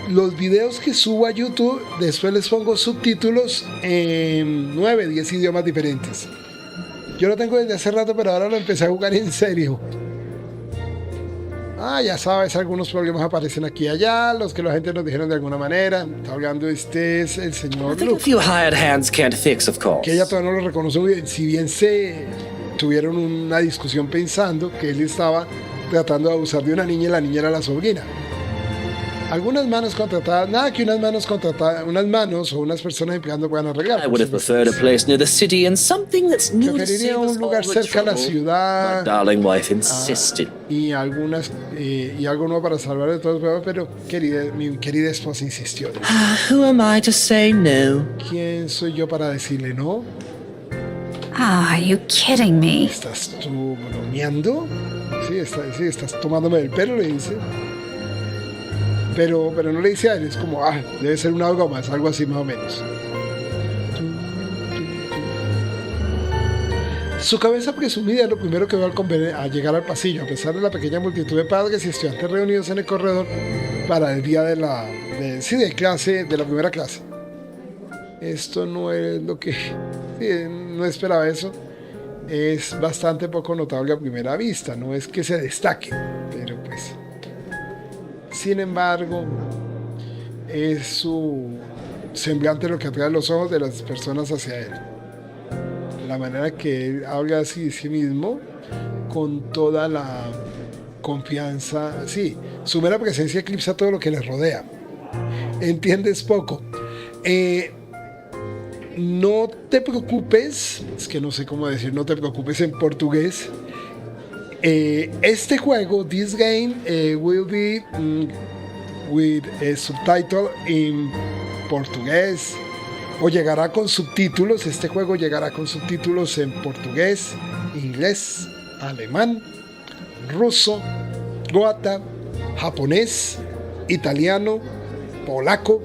Speaker 1: Los videos que subo a YouTube, después les pongo subtítulos en 9, 10 idiomas diferentes. Yo lo tengo desde hace rato, pero ahora lo empecé a jugar en serio. Ya sabes, algunos problemas aparecen aquí y allá, los que la gente nos dijeron de alguna manera. Está hablando este es el
Speaker 5: I
Speaker 1: señor
Speaker 5: think a
Speaker 1: Luke,
Speaker 5: few hired hands can't fix, of course.
Speaker 1: que ella todavía no lo reconoce muy bien. Si bien se tuvieron una discusión pensando que él estaba tratando de abusar de una niña y la niña era la sobrina. Algunas manos contratadas, nada que unas manos o unas personas empleando puedan arreglar.
Speaker 5: I would have preferred a place near the city and something that's new to
Speaker 1: Preferiría
Speaker 5: save us
Speaker 1: un
Speaker 5: all
Speaker 1: lugar
Speaker 5: the
Speaker 1: cerca a la
Speaker 5: trouble. My
Speaker 1: ciudad
Speaker 5: darling wife insisted.
Speaker 1: y algo nuevo para salvar de todos, pero mi querida esposa insistió.
Speaker 5: Who am I to say no?
Speaker 1: ¿Quién soy yo para decirle no?
Speaker 3: Are you kidding me?
Speaker 1: ¿Estás tú bromeando? Sí, estás tomándome del pelo, le dice. Pero no le dice a él, es como, debe ser un algo más, algo así más o menos. Su cabeza presumida es lo primero que ve al llegar al pasillo, a pesar de la pequeña multitud de padres y estudiantes reunidos en el corredor para el día de la primera clase. Esto no es lo que... Sí, no esperaba eso. Es bastante poco notable a primera vista, no es que se destaque, pero pues... Sin embargo, es su semblante lo que atrae los ojos de las personas hacia él. La manera que él habla así de sí mismo, con toda la confianza. Sí, su mera presencia eclipsa todo lo que le rodea. Entiendes poco. No te preocupes, es que no sé cómo decir no te preocupes en portugués. Este juego, this game, will be with a subtitle in portugués, o llegará con subtítulos. Este juego llegará con subtítulos en portugués, inglés, alemán, ruso, croata, japonés, italiano, polaco.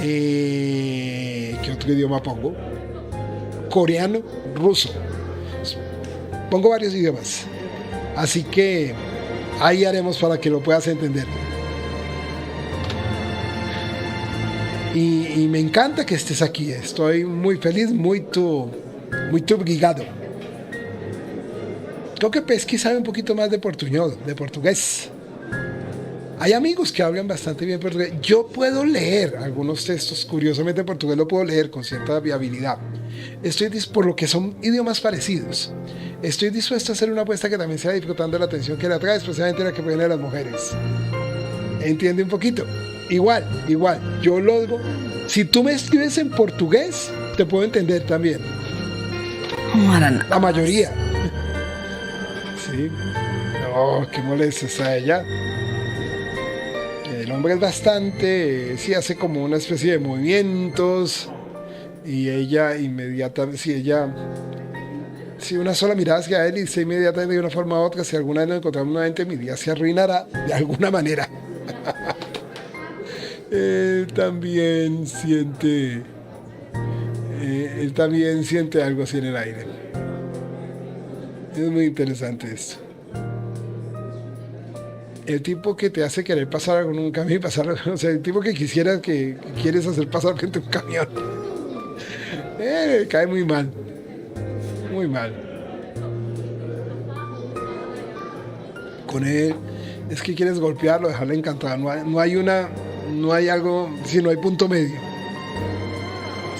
Speaker 1: ¿Qué otro idioma pongo? Coreano, ruso. Pongo varios idiomas, así que ahí haremos para que lo puedas entender. Y me encanta que estés aquí. Estoy muy feliz, muy obrigado. Creo que Pesky sabe un poquito más de portugués. Hay amigos que hablan bastante bien portugués. Yo puedo leer algunos textos, curiosamente en portugués lo puedo leer con cierta viabilidad. Por lo que son idiomas parecidos. Estoy dispuesto a hacer una apuesta que también sea disfrutando la atención que le atrae, especialmente la que proviene de las mujeres. ¿Entiende un poquito? Igual, yo lo digo. Si tú me escribes en portugués, te puedo entender también. La mayoría. Sí. No, qué molesta está ella. El hombre es bastante, sí, hace como una especie de movimientos. Y ella inmediatamente, si una sola mirada hacia él y dice inmediatamente de una forma u otra, si alguna vez lo encontramos nuevamente, mi día se arruinará de alguna manera. Él también siente algo así en el aire. Es muy interesante esto. El tipo que te hace querer pasar con un camión y pasar, o sea, el tipo que quisieras que quieres hacer pasar frente a un camión. Cae muy mal. Muy mal. Con él es que quieres golpearlo, dejarle encantado. No hay algo, si no hay punto medio.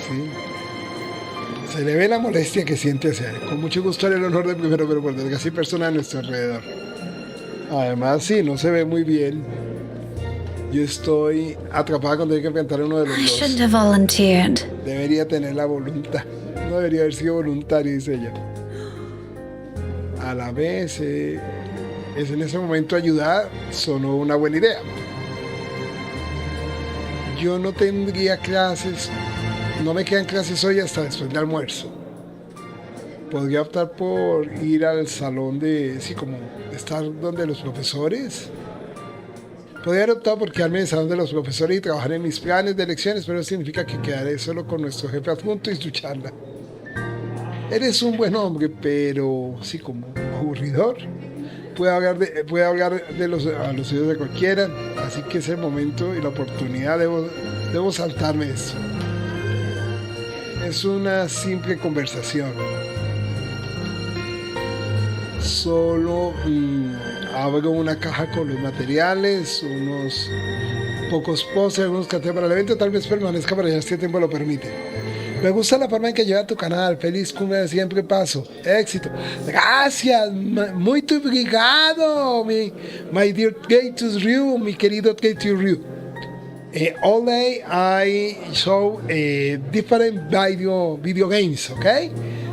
Speaker 1: ¿Sí? Se le ve la molestia que siente hacia él. Con mucho gusto haré el honor de primero, pero por desgracia hay personas a nuestro alrededor. Además, sí, no se ve muy bien. Yo estoy atrapada cuando hay que enfrentar a uno de los
Speaker 3: I
Speaker 1: dos.
Speaker 3: shouldn't have volunteered.
Speaker 1: Debería tener la voluntad. No debería haber sido voluntario, dice ella. A la vez, es en ese momento ayudar, sonó una buena idea. Yo no tendría clases, no me quedan clases hoy hasta después del almuerzo. Podría optar por ir al salón sí, como estar donde los profesores. Podría haber optado por quedarme en el salón de los profesores y trabajar en mis planes de lecciones, pero eso significa que quedaré solo con nuestro jefe adjunto y su charla. Eres un buen hombre, pero sí, como aburridor. Puede hablar a los oídos de cualquiera, así que es el momento y la oportunidad, debo saltarme esto. Es una simple conversación. Solo abro una caja con los materiales, unos pocos pósters, algunos carteles para el evento, tal vez permanezca para allá si el tiempo lo permite. Me gusta la forma en que lleva tu canal. Feliz cumpleaños, siempre paso. Éxito. Gracias. Muy obrigado, my dear Gatus Ryu, mi querido Gatus Ryu. All day I show different video games, ¿ok?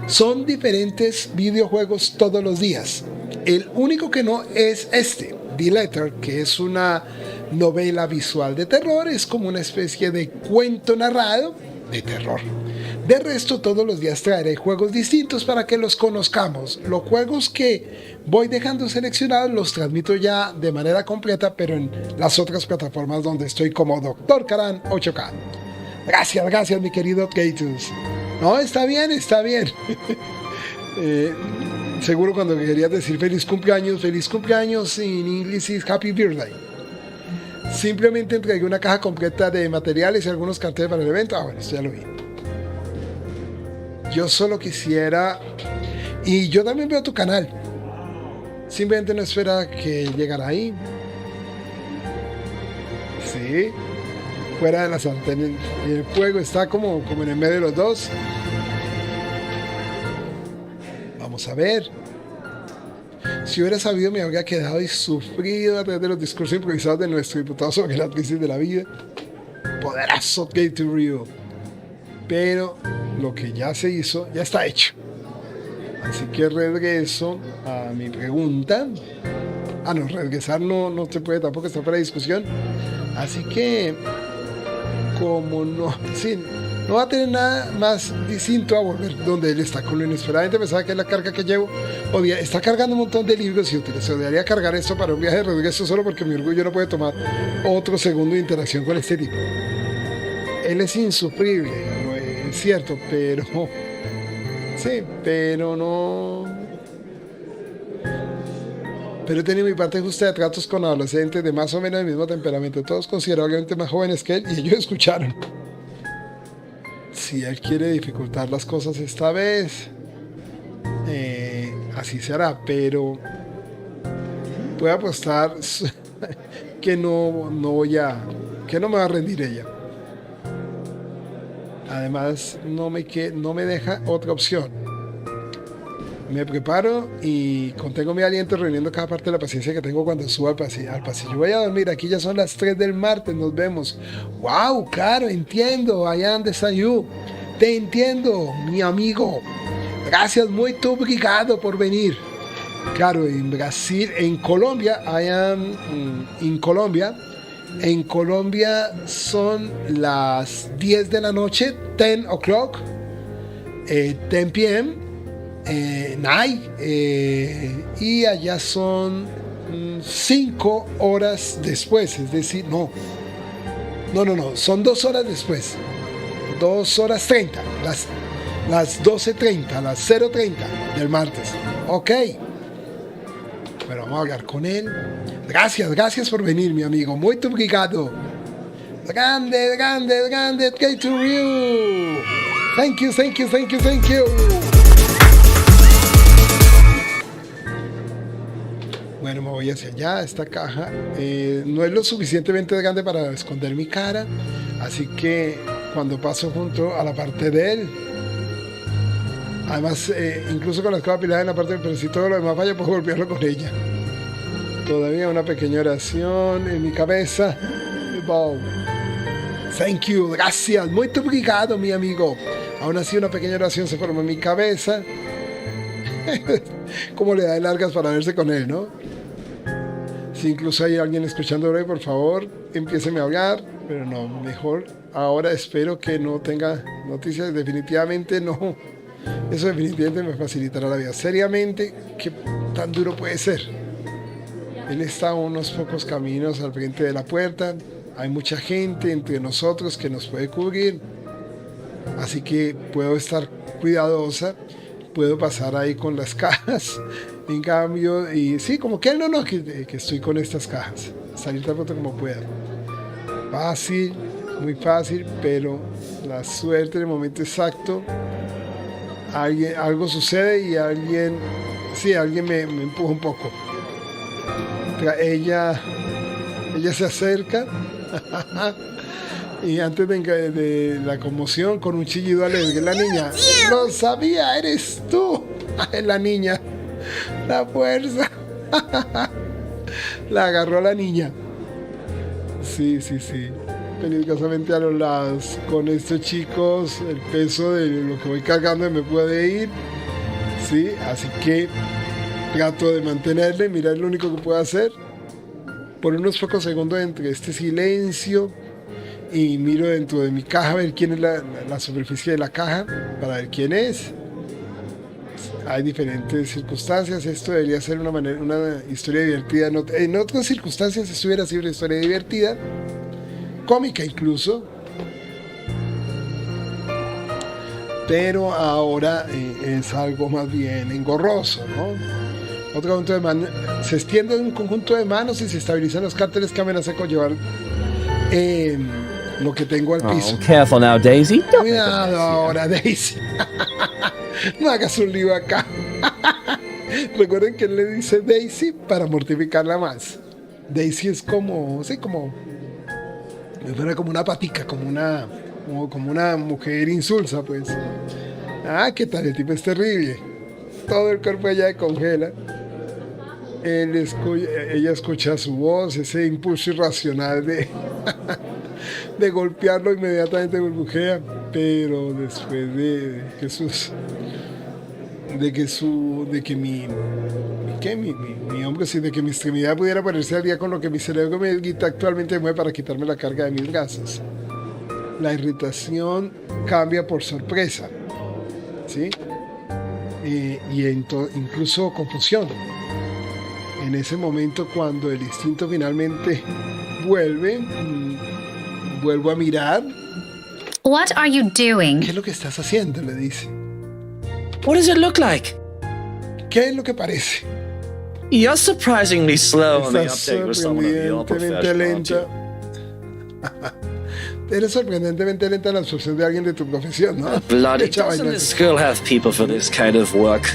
Speaker 1: Son diferentes videojuegos todos los días. El único que no es The Letter, que es una novela visual de terror. Es como una especie de cuento narrado de terror. De resto, todos los días traeré juegos distintos para que los conozcamos. Los juegos que voy dejando seleccionados los transmito ya de manera completa, pero en las otras plataformas donde estoy como Dr. Karan 8K. Gracias, mi querido Gatus. No, está bien. Seguro cuando querías decir feliz cumpleaños en inglés es happy birthday. Simplemente entregué una caja completa de materiales y algunos carteles para el evento. Bueno, esto ya lo vi. Yo solo quisiera, y yo también veo tu canal, simplemente no espera que llegara ahí. Sí, fuera de las antenas, el juego está como en el medio de los dos. Vamos a ver. Si hubiera sabido me habría quedado y sufrido a través de los discursos improvisados de nuestro diputado sobre la crisis de la vida. Poderoso Gatus Ryu. Pero lo que ya se hizo, ya está hecho. Así que regreso a mi pregunta. No, regresar no se puede, tampoco está para discusión. Así que, como no va a tener nada más distinto a volver donde él está. Con lo inesperadamente pensaba que es la carga que llevo. Está cargando un montón de libros y útiles. Odiaría cargar esto para un viaje de regreso solo porque mi orgullo no puede tomar otro segundo de interacción con este tipo. Él es insufrible, es cierto, pero sí, pero no. Pero he tenido mi parte justa de tratos con adolescentes de más o menos el mismo temperamento, todos considerablemente más jóvenes que él, y ellos escucharon. Si él quiere dificultar las cosas esta vez, así se hará, pero puedo apostar que no me va a rendir ella. Además, no me deja otra opción. Me preparo y contengo mi aliento reuniendo cada parte de la paciencia que tengo cuando subo al pasillo. Voy a dormir, aquí ya son las 3 del martes, nos vemos. ¡Wow! Claro, entiendo, I understand you. Te entiendo, mi amigo. Gracias, muy obrigado por venir. Claro, en Brasil, en Colombia, en Colombia son las 10 de la noche, 10 o'clock, 10 p.m. Night, y allá son 5 horas después, es decir, no, son 2 horas después, 2 horas 30, las 12:30, las 0:30 del martes. Ok, Bueno, vamos a hablar con él. Gracias por venir, mi amigo. Muito obrigado. Grande, great to you. Thank you. Bueno, me voy hacia allá. Esta caja no es lo suficientemente grande para esconder mi cara. Así que cuando paso junto a la parte de él, además, incluso con la escoba apilada en la parte del pero si todo lo demás falla, puedo golpearlo con ella. Todavía una pequeña oración en mi cabeza. Wow. Thank you, gracias, muy obrigado, mi amigo. Aún así, una pequeña oración se forma en mi cabeza. Cómo le da de largas para verse con él, ¿no? Si incluso hay alguien escuchando hoy, por favor, empiéceme a hablar. Pero no, mejor ahora espero que no tenga noticias. Definitivamente no. Eso definitivamente me facilitará la vida. Seriamente, ¿qué tan duro puede ser? Él está a unos pocos caminos al frente de la puerta. Hay mucha gente entre nosotros que nos puede cubrir. Así que puedo estar cuidadosa. Puedo pasar ahí con las cajas. En cambio, y sí, como que él no, que estoy con estas cajas. Salir tan pronto como pueda. Fácil, muy fácil, pero la suerte en el momento exacto. Algo sucede y alguien me empuja un poco. Ella se acerca y antes de la conmoción, con un chillido alegre, la niña, lo sabía, eres tú. La niña, la fuerza. La agarró a la niña. Sí. Peligrosamente a los lados. Con estos chicos, el peso de lo que voy cargando me puede ir. Sí, así que trato de mantenerle. Mira, es lo único que puedo hacer. Por unos pocos segundos entre este silencio y miro dentro de mi caja a ver quién es la superficie de la caja, para ver quién es. Hay diferentes circunstancias. Esto debería ser una historia divertida. En otras circunstancias esto hubiera sido una historia divertida, cómica incluso, pero ahora es algo más bien engorroso, ¿no? Otro conjunto de manos, se extiende un conjunto de manos y se estabilizan los cárteles que amenazan con llevar lo que tengo al piso.
Speaker 6: Oh, careful now, Daisy. Don't
Speaker 1: Cuidado ahora, Daisy. No hagas un lío acá. Recuerden que él le dice Daisy para mortificarla más. Daisy es como una patica, como una mujer insulsa, pues. Ah, ¿qué tal? El tipo es terrible. Todo el cuerpo ella congela. Ella escucha su voz, ese impulso irracional de golpearlo, inmediatamente burbujea, pero después de que mi extremidad pudiera ponerse al día con lo que mi cerebro me grita actualmente mueve para quitarme la carga de mis brazos. La irritación cambia por sorpresa, ¿sí? Incluso confusión. En ese momento, cuando el instinto finalmente vuelvo a mirar.
Speaker 3: What are you doing?
Speaker 1: ¿Qué es lo que estás haciendo?, le dice.
Speaker 5: What does it look like?
Speaker 1: ¿Qué es lo que parece?
Speaker 5: You're surprisingly slow on the
Speaker 1: Estás
Speaker 5: uptake with someone of your
Speaker 1: sorprendentemente
Speaker 5: profession, aren't
Speaker 1: lenta.
Speaker 5: you?
Speaker 1: Eres sorprendentemente lenta en la absorción de alguien de tu profesión, ¿no?
Speaker 5: Bloody,
Speaker 1: Echa
Speaker 5: doesn't
Speaker 1: vaina.
Speaker 5: this school have people for this kind of work?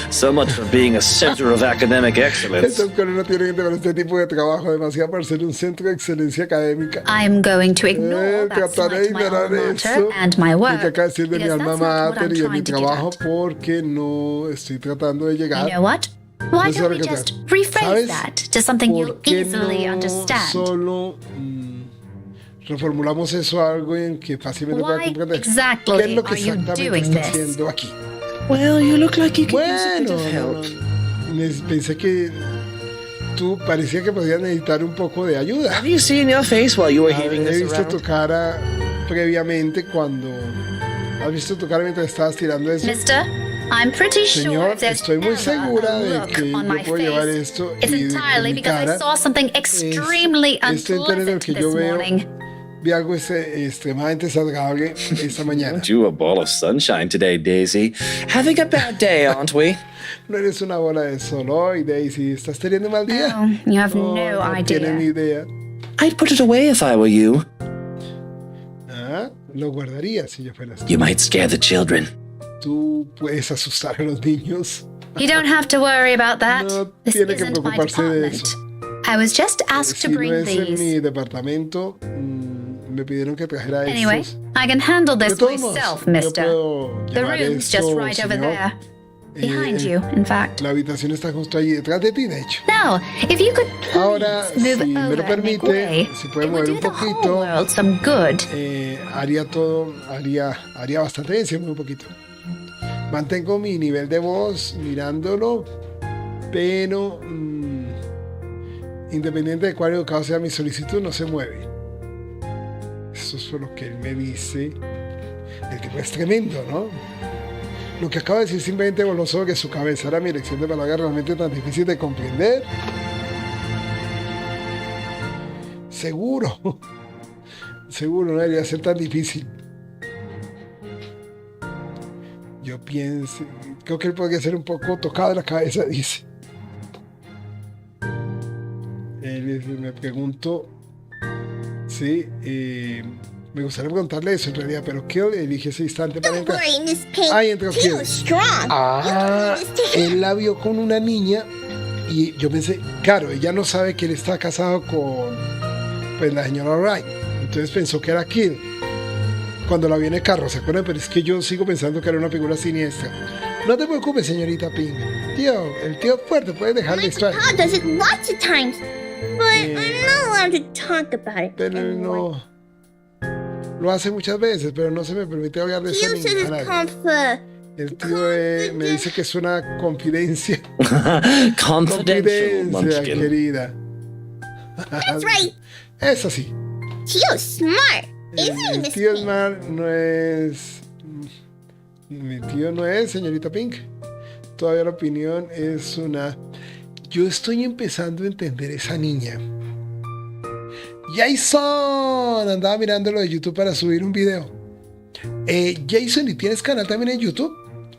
Speaker 5: So much for being a center of academic excellence.
Speaker 1: Esta escuela no tiene gente para este tipo de trabajo, demasiado para ser un centro de excelencia académica.
Speaker 3: I'm going to ignore that
Speaker 1: Trataré de
Speaker 3: slight to my
Speaker 1: ignorar
Speaker 3: alma
Speaker 1: eso,
Speaker 3: mater and my
Speaker 1: lo
Speaker 3: work,
Speaker 1: que acaba de decir de mi
Speaker 3: because
Speaker 1: alma
Speaker 3: that's not what
Speaker 1: mater
Speaker 3: I'm
Speaker 1: y de mi
Speaker 3: trying to get
Speaker 1: trabajo,
Speaker 3: at.
Speaker 1: porque no estoy tratando de llegar.
Speaker 3: You know what? Why
Speaker 1: No sé
Speaker 3: don't we
Speaker 1: lo que
Speaker 3: just
Speaker 1: sea.
Speaker 3: rephrase
Speaker 1: ¿Sabes?
Speaker 3: that to something you'll
Speaker 1: ¿Por qué
Speaker 3: easily
Speaker 1: no
Speaker 3: understand?
Speaker 1: solo reformulamos eso a algo en que fácilmente pueda
Speaker 3: Why
Speaker 1: comprender?
Speaker 3: exactly
Speaker 1: ¿Qué es lo que
Speaker 3: are you
Speaker 1: exactamente
Speaker 3: doing
Speaker 1: está
Speaker 3: this?
Speaker 1: haciendo aquí?
Speaker 5: Well, you look like you could use a bit
Speaker 1: Bueno,
Speaker 5: of help.
Speaker 1: pensé que tú parecía que podías necesitar un poco de ayuda.
Speaker 5: Have you seen your face while you were heaving
Speaker 1: He
Speaker 5: this
Speaker 1: visto
Speaker 5: around?
Speaker 1: tu cara previamente cuando... ¿Has visto tu cara mientras estabas tirando eso?
Speaker 3: Mister, I'm pretty sure
Speaker 1: Señor,
Speaker 3: if there's
Speaker 1: estoy muy
Speaker 3: ever
Speaker 1: segura
Speaker 3: a
Speaker 1: de
Speaker 3: look
Speaker 1: que
Speaker 3: on
Speaker 1: yo
Speaker 3: my
Speaker 1: puedo llevar
Speaker 3: face,
Speaker 1: esto
Speaker 3: it's
Speaker 1: y
Speaker 3: entirely
Speaker 1: mi
Speaker 3: because I
Speaker 1: cara
Speaker 3: saw something extremely
Speaker 1: esto en términos
Speaker 3: unpleasant
Speaker 1: que
Speaker 3: this
Speaker 1: yo veo,
Speaker 3: morning.
Speaker 1: vi algo extremadamente desagradable esta mañana.
Speaker 5: Aren't you a ball of sunshine today, Daisy? Having a bad day, aren't we?
Speaker 1: No eres una bola de sol hoy, Daisy. ¿Estás teniendo un mal día?
Speaker 3: Oh, you have no
Speaker 1: no tienes ni
Speaker 3: idea.
Speaker 1: idea.
Speaker 5: I'd put it away if I were you.
Speaker 1: Ah, lo guardaría si yo fueras tú.
Speaker 5: You might scare the children.
Speaker 1: Tú puedes asustar a los niños.
Speaker 3: You don't have to worry about that.
Speaker 1: No
Speaker 3: This
Speaker 1: tiene que
Speaker 3: isn't my
Speaker 1: preocuparse de
Speaker 3: department.
Speaker 1: eso.
Speaker 3: I was just asked
Speaker 1: Si
Speaker 3: to
Speaker 1: no
Speaker 3: bring
Speaker 1: es en
Speaker 3: these.
Speaker 1: mi departamento, me pidieron que trajera
Speaker 3: Anyway,
Speaker 1: estos.
Speaker 3: I can handle
Speaker 1: De
Speaker 3: this
Speaker 1: todos modos,
Speaker 3: myself,
Speaker 1: yo
Speaker 3: mister.
Speaker 1: puedo
Speaker 3: The
Speaker 1: llevar
Speaker 3: room's
Speaker 1: esto,
Speaker 3: just right over
Speaker 1: señor.
Speaker 3: there. Behind
Speaker 1: Eh,
Speaker 3: you, in fact.
Speaker 1: La habitación está justo allí detrás de ti, de hecho.
Speaker 3: Now, if you could
Speaker 1: Ahora,
Speaker 3: please move
Speaker 1: si me lo
Speaker 3: over and make
Speaker 1: permite,
Speaker 3: way,
Speaker 1: si puede
Speaker 3: it would
Speaker 1: mover
Speaker 3: do
Speaker 1: un
Speaker 3: the whole
Speaker 1: poquito,
Speaker 3: world some good.
Speaker 1: haría bastante bien, si mueve un poquito. Mantengo mi nivel de voz mirándolo, pero independiente de cuál educado sea mi solicitud, no se mueve. Eso es lo que él me dice. El tipo es tremendo, ¿no? Lo que acaba de decir simplemente voló sobre su cabeza. Era mi elección de palabras realmente tan difícil de comprender. Seguro. Seguro no debería ser tan difícil. Yo pienso, creo que él podría ser un poco tocado de la cabeza, dice. Me pregunto, sí, me gustaría preguntarle eso en realidad, pero Kill elige ese instante para entrar. Ahí entró Kill. Ah, él la vio con una niña y yo pensé, claro, ella no sabe que él está casado con pues, la señora Wright. Entonces pensó que era Kill. Cuando la vi en el carro, ¿se acuerdan? Pero es que yo sigo pensando que era una figura siniestra. No te preocupes, señorita Pink. Tío, el tío fuerte, puedes dejar de distraer.
Speaker 6: Papa does it lots of times, but I'm not allowed to talk about it
Speaker 1: Pero él
Speaker 6: anymore.
Speaker 1: no. Lo hace muchas veces, pero no se me permite hablar de eso
Speaker 6: Tío
Speaker 1: ni
Speaker 6: says
Speaker 1: a
Speaker 6: it's
Speaker 1: nadie.
Speaker 6: called for
Speaker 1: El tío me dice que es una confidencia.
Speaker 5: Confidential,
Speaker 1: Confidencia,
Speaker 5: Munchkin.
Speaker 1: querida.
Speaker 6: That's right.
Speaker 1: Es así.
Speaker 6: Tío's smart, isn't he,
Speaker 1: El
Speaker 6: Miss
Speaker 1: tío
Speaker 6: Pink?
Speaker 1: Smart no es. Mi tío no es, señorita Pink. Todavía la opinión es una. Yo estoy empezando a entender esa niña. Jason, andaba mirando lo de YouTube para subir un video. Jason, ¿y tienes canal también en YouTube?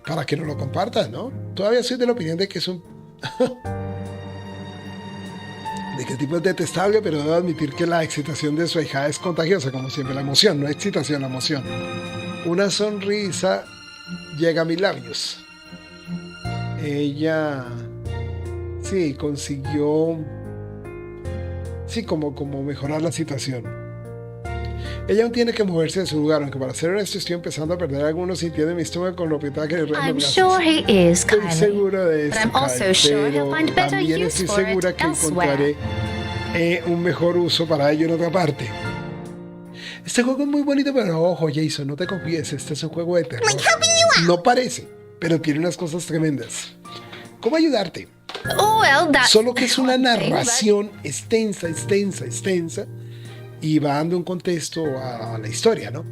Speaker 1: Para que nos lo compartas, ¿no? Todavía soy de la opinión de que es un. de que el tipo es detestable, pero debo admitir que la excitación de su hija es contagiosa, como siempre. La emoción, no excitación, la emoción. Una sonrisa llega a mis labios. Ella. Sí, consiguió. Sí, como mejorar la situación. Ella aún tiene que moverse de su lugar, aunque para ser honesto estoy empezando a perder algunos sintiendo mi estómago con lo apretada que le reina.
Speaker 3: I'm sure he is,
Speaker 1: Estoy
Speaker 3: Kylie.
Speaker 1: seguro de
Speaker 3: But
Speaker 1: esto,
Speaker 3: I'm also
Speaker 1: Kyle,
Speaker 3: sure he'll
Speaker 1: pero
Speaker 3: find better
Speaker 1: también
Speaker 3: use
Speaker 1: estoy
Speaker 3: for
Speaker 1: segura
Speaker 3: it
Speaker 1: que
Speaker 3: elsewhere.
Speaker 1: encontraré un mejor uso para ello en otra parte. Este juego es muy bonito, pero ojo, Jason, no te confíes, este es un juego de terror. No parece, pero tiene unas cosas tremendas. ¿Cómo ayudarte?
Speaker 3: Oh, well, that's
Speaker 1: Solo que es una
Speaker 3: one thing, but-
Speaker 1: narración extensa, y va dando un contexto a la historia, ¿no?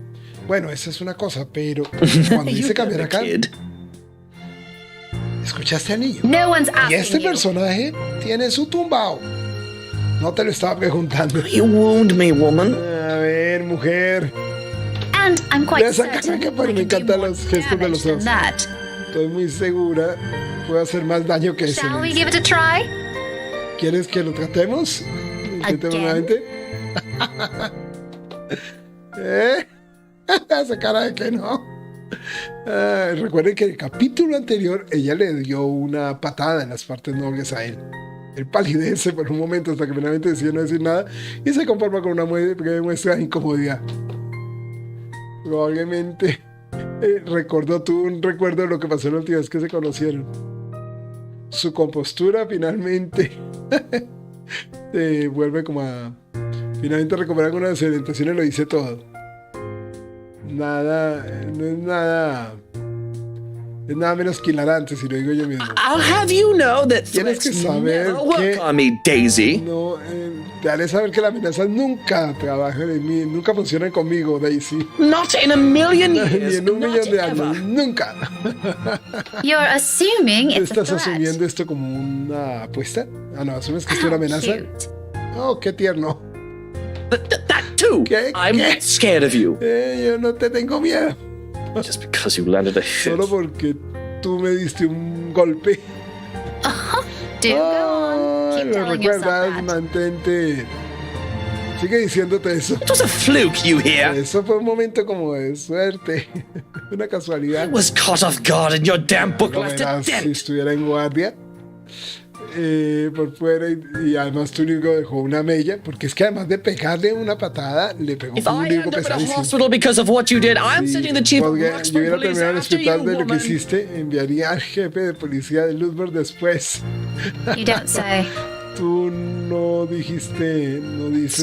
Speaker 1: Bueno, esa es una cosa, pero cuando
Speaker 5: You
Speaker 1: dice cambiar
Speaker 5: clever
Speaker 1: acá,
Speaker 5: kid.
Speaker 1: escuchaste al niño.
Speaker 3: No one's
Speaker 1: Y
Speaker 3: asking
Speaker 1: este
Speaker 3: you.
Speaker 1: personaje tiene su tumbao. No te lo estaba preguntando.
Speaker 5: You wound me, woman.
Speaker 1: A ver, mujer.
Speaker 3: And I'm quite
Speaker 1: Ya esa cara
Speaker 3: certain
Speaker 1: que
Speaker 3: I
Speaker 1: me
Speaker 3: can do
Speaker 1: encantan
Speaker 3: more
Speaker 1: los gestos de los
Speaker 3: damage than
Speaker 1: ojos.
Speaker 3: that.
Speaker 1: Estoy muy segura. Puedo hacer más daño que ese.
Speaker 3: Shall we
Speaker 1: Nancy.
Speaker 3: give it a try?
Speaker 1: ¿Quieres que lo tratemos? Intentemos
Speaker 3: Again?
Speaker 1: nuevamente. ¿Eh? Esa cara de que no. Recuerden que en el capítulo anterior ella le dio una patada en las partes nobles a él. Él palidece por un momento hasta que finalmente decide no decir nada y se conforma con una breve muestra de incomodidad. Probablemente tuvo un recuerdo de lo que pasó la última vez que se conocieron. Su compostura finalmente vuelve como a... Finalmente recupera alguna de sus orientaciones, lo dice todo. Nada, no es nada... Es nada menos que hilarante, si lo digo yo mismo.
Speaker 5: I'll have you know that
Speaker 1: Tienes que
Speaker 5: threats
Speaker 1: saber
Speaker 5: never work
Speaker 1: que-
Speaker 5: on me, Daisy.
Speaker 1: No, te haré saber que las amenazas nunca trabajan en mí, nunca funcionan conmigo, Daisy.
Speaker 5: Not in a million
Speaker 1: Ni
Speaker 5: years.
Speaker 1: en un
Speaker 5: Not
Speaker 1: millón de
Speaker 5: ever.
Speaker 1: años, nunca.
Speaker 3: You're assuming it's a
Speaker 1: ¿Estás
Speaker 3: threat.
Speaker 1: asumiendo esto como una apuesta? Ah, no, asumes que es
Speaker 3: How
Speaker 1: una amenaza.
Speaker 3: cute.
Speaker 1: Oh, qué tierno.
Speaker 5: That too.
Speaker 1: ¿Qué?
Speaker 5: I'm
Speaker 1: ¿Qué?
Speaker 5: not scared of you.
Speaker 1: Yo no te tengo miedo.
Speaker 5: Just because you landed a hit.
Speaker 1: Solo porque tú me diste un golpe.
Speaker 3: Do go on. Keep
Speaker 1: Lo
Speaker 3: telling yourself
Speaker 1: recuerdas,
Speaker 3: that.
Speaker 1: mantente. Sigue diciéndote eso.
Speaker 5: It was a fluke, you hear?
Speaker 1: Eso fue un momento como de suerte. Una casualidad.
Speaker 5: I was caught off guard and your damn book
Speaker 1: Como
Speaker 5: left a
Speaker 1: verás, si
Speaker 5: dent.
Speaker 1: estuviera en guardia por fuera y además tu libro dejó una mella, porque es que además de pegarle una patada, le pegó
Speaker 5: If
Speaker 1: con un
Speaker 5: I
Speaker 1: libro
Speaker 5: end up in a
Speaker 1: pesadísimo.
Speaker 5: hospital because of what you did, I'm
Speaker 1: Sí,
Speaker 5: sending the chief of
Speaker 1: porque yo
Speaker 5: Roxburgh
Speaker 1: hubiera
Speaker 5: police
Speaker 1: terminado en el
Speaker 5: after you,
Speaker 1: hospital de lo que
Speaker 5: woman.
Speaker 1: hiciste, enviaría al jefe de policía de Luzburg después.
Speaker 3: You don't say.
Speaker 1: Tú no dices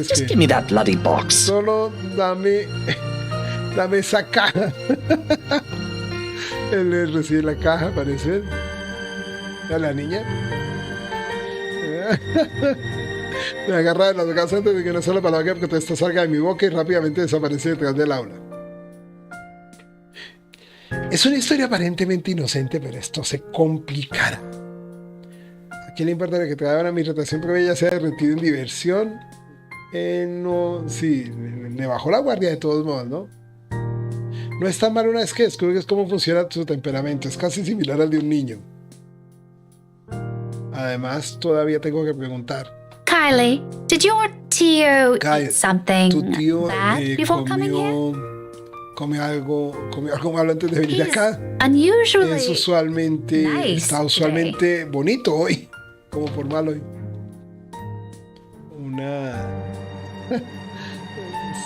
Speaker 5: Just
Speaker 1: que
Speaker 5: give me that bloody box.
Speaker 1: solo dame esa caja. Él le recibe la caja, parece a la niña. Me agarra de las gasas antes de que una sola palabra que te salga de mi boca y rápidamente desaparece detrás del aula. Es una historia aparentemente inocente, pero esto se complicará. ¿A quién le importa que te daban a mi rotación porque ella se ha derretido en diversión? No, sí, le bajó la guardia de todos modos, ¿no? No es tan mal una vez que descubres cómo funciona su temperamento. Es casi similar al de un niño. Además, todavía tengo que preguntar.
Speaker 3: Kylie, did your tío
Speaker 1: Kylie,
Speaker 3: eat something
Speaker 1: ¿Tu tío
Speaker 3: bad before coming here?
Speaker 1: comió algo malo antes de venir
Speaker 3: He's
Speaker 1: acá?
Speaker 3: unusually
Speaker 1: Es usualmente,
Speaker 3: nice
Speaker 1: está usualmente bonito hoy, como por mal hoy.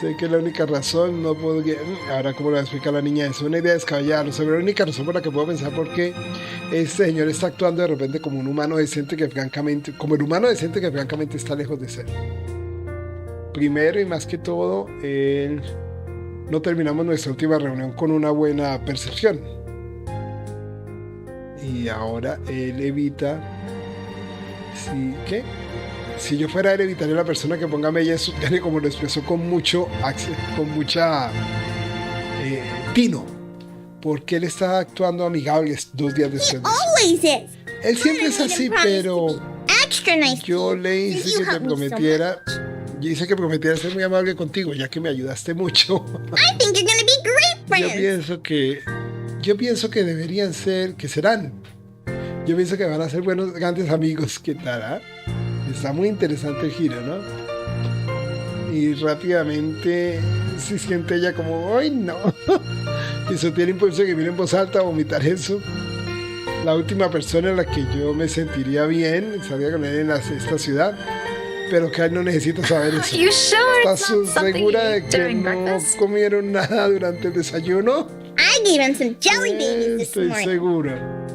Speaker 1: Sé que la única razón no podría. Ahora, ¿cómo le voy a explicar a la niña? Es una idea descabellada. No sé, pero la única razón por la que puedo pensar por qué este señor está actuando de repente como un humano decente que francamente. Como el humano decente que francamente está lejos de ser. Primero y más que todo, no terminamos nuestra última reunión con una buena percepción. Y ahora él evita. ¿Qué? Si yo fuera él, evitaría a la persona que ponga mella en su cara, como lo expresó con mucha tino, porque él está actuando amigable 2 días después de eso.
Speaker 6: Always is.
Speaker 1: Él siempre es así, pero
Speaker 6: Extra nice.
Speaker 1: yo le hice
Speaker 6: You
Speaker 1: que te
Speaker 6: help me so
Speaker 1: prometiera, ser muy amable contigo, ya que me ayudaste mucho.
Speaker 6: I think you're gonna be great
Speaker 1: Yo
Speaker 6: friends.
Speaker 1: pienso que deberían ser, que serán. Yo pienso que van a ser buenos, grandes amigos. ¿Qué tal? Ah? Está muy interesante el giro, ¿no? Y rápidamente se siente ella como, ¡ay, no! Y se tiene impulso de que mire en voz alta a vomitar eso. La última persona en la que yo me sentiría bien estaría con él en esta ciudad, pero que él no necesita saber eso.
Speaker 3: You sure it's
Speaker 1: ¿Estás
Speaker 3: not something
Speaker 1: segura
Speaker 3: you
Speaker 1: de
Speaker 3: eat
Speaker 1: que
Speaker 3: during
Speaker 1: no
Speaker 3: breakfast?
Speaker 1: comieron nada durante el desayuno?
Speaker 6: I gave him some jelly babies this
Speaker 1: Estoy
Speaker 6: morning.
Speaker 1: seguro.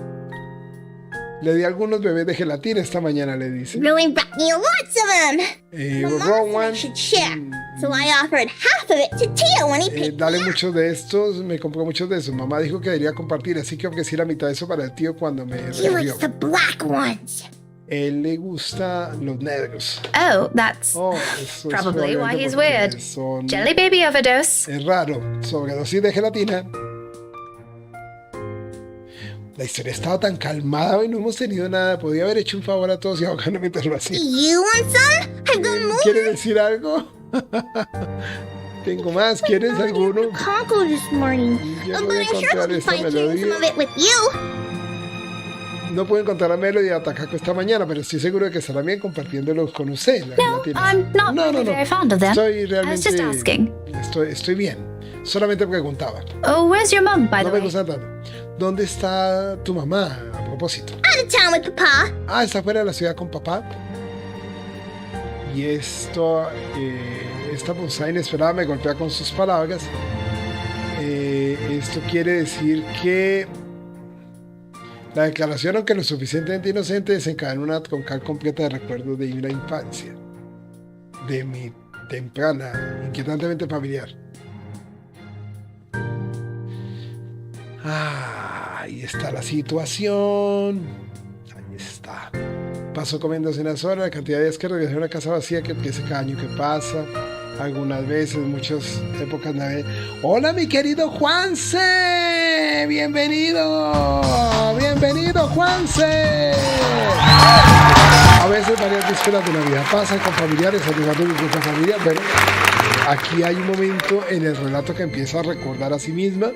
Speaker 1: Le di algunos bebés de gelatina esta mañana, le dice.
Speaker 6: Really brought me lots of them.
Speaker 1: Raw
Speaker 6: Mama said I
Speaker 1: one.
Speaker 6: should share, so I offered half of it to Tio when he picked
Speaker 1: Dale
Speaker 6: me up.
Speaker 1: muchos de estos, me compró muchos de esos. Mamá dijo que debería compartir, así que ofrecí la mitad de eso para el tío cuando me
Speaker 6: He
Speaker 1: recibió.
Speaker 6: likes the black ones.
Speaker 1: Él le gusta los negros.
Speaker 3: Oh, that's
Speaker 1: Oh, eso es
Speaker 3: probably why
Speaker 1: probablemente
Speaker 3: he's
Speaker 1: porque
Speaker 3: weird.
Speaker 1: son-
Speaker 3: Jelly baby overdose.
Speaker 1: Es raro, sobredosis de gelatina. La historia estaba tan calmada y no hemos tenido nada. Podía haber hecho un favor a todos y ahogando mientras lo hacía.
Speaker 6: You want some? I've got more.
Speaker 1: ¿Quieres decir algo? Tengo más. ¿Quieres alguno?
Speaker 6: Congo this morning.
Speaker 1: Yo
Speaker 6: But
Speaker 1: voy a
Speaker 6: I sure
Speaker 1: encontrar
Speaker 6: hope you
Speaker 1: esta
Speaker 6: find some
Speaker 1: melodía.
Speaker 6: of it with you.
Speaker 1: No puedo encontrar la melodía de Takako esta mañana, pero estoy seguro de que estará bien compartiéndolos con usted. La
Speaker 3: No,
Speaker 1: gelatina.
Speaker 3: I'm not really very fond of them.
Speaker 1: Estoy
Speaker 3: I was
Speaker 1: realmente.
Speaker 3: just asking.
Speaker 1: Estoy bien. Solamente preguntaba.
Speaker 3: Oh, where's your mom, by
Speaker 1: No
Speaker 3: the
Speaker 1: me
Speaker 3: way?
Speaker 1: gusta tanto. ¿Dónde está tu mamá? A propósito.
Speaker 6: Out of town with Papa.
Speaker 1: Ah, está fuera de la ciudad con papá. Y esta posada inesperada me golpea con sus palabras. Esto quiere decir que la declaración, aunque lo suficientemente inocente, desencadena una troncal completa de recuerdos de una infancia. De mi temprana, inquietantemente familiar. Ahí está la situación. Ahí está. Pasó comiéndose unas horas, la cantidad de días que regresé a una casa vacía que empieza cada año que pasa. Algunas veces, muchas épocas navideñas. ¡Hola, mi querido Juanse! ¡Bienvenido! ¡Bienvenido, Juanse! A veces varias vísperas de Navidad pasan con familiares, animando mi propia familia. Bueno, aquí hay un momento en el relato que empieza a recordar a sí misma.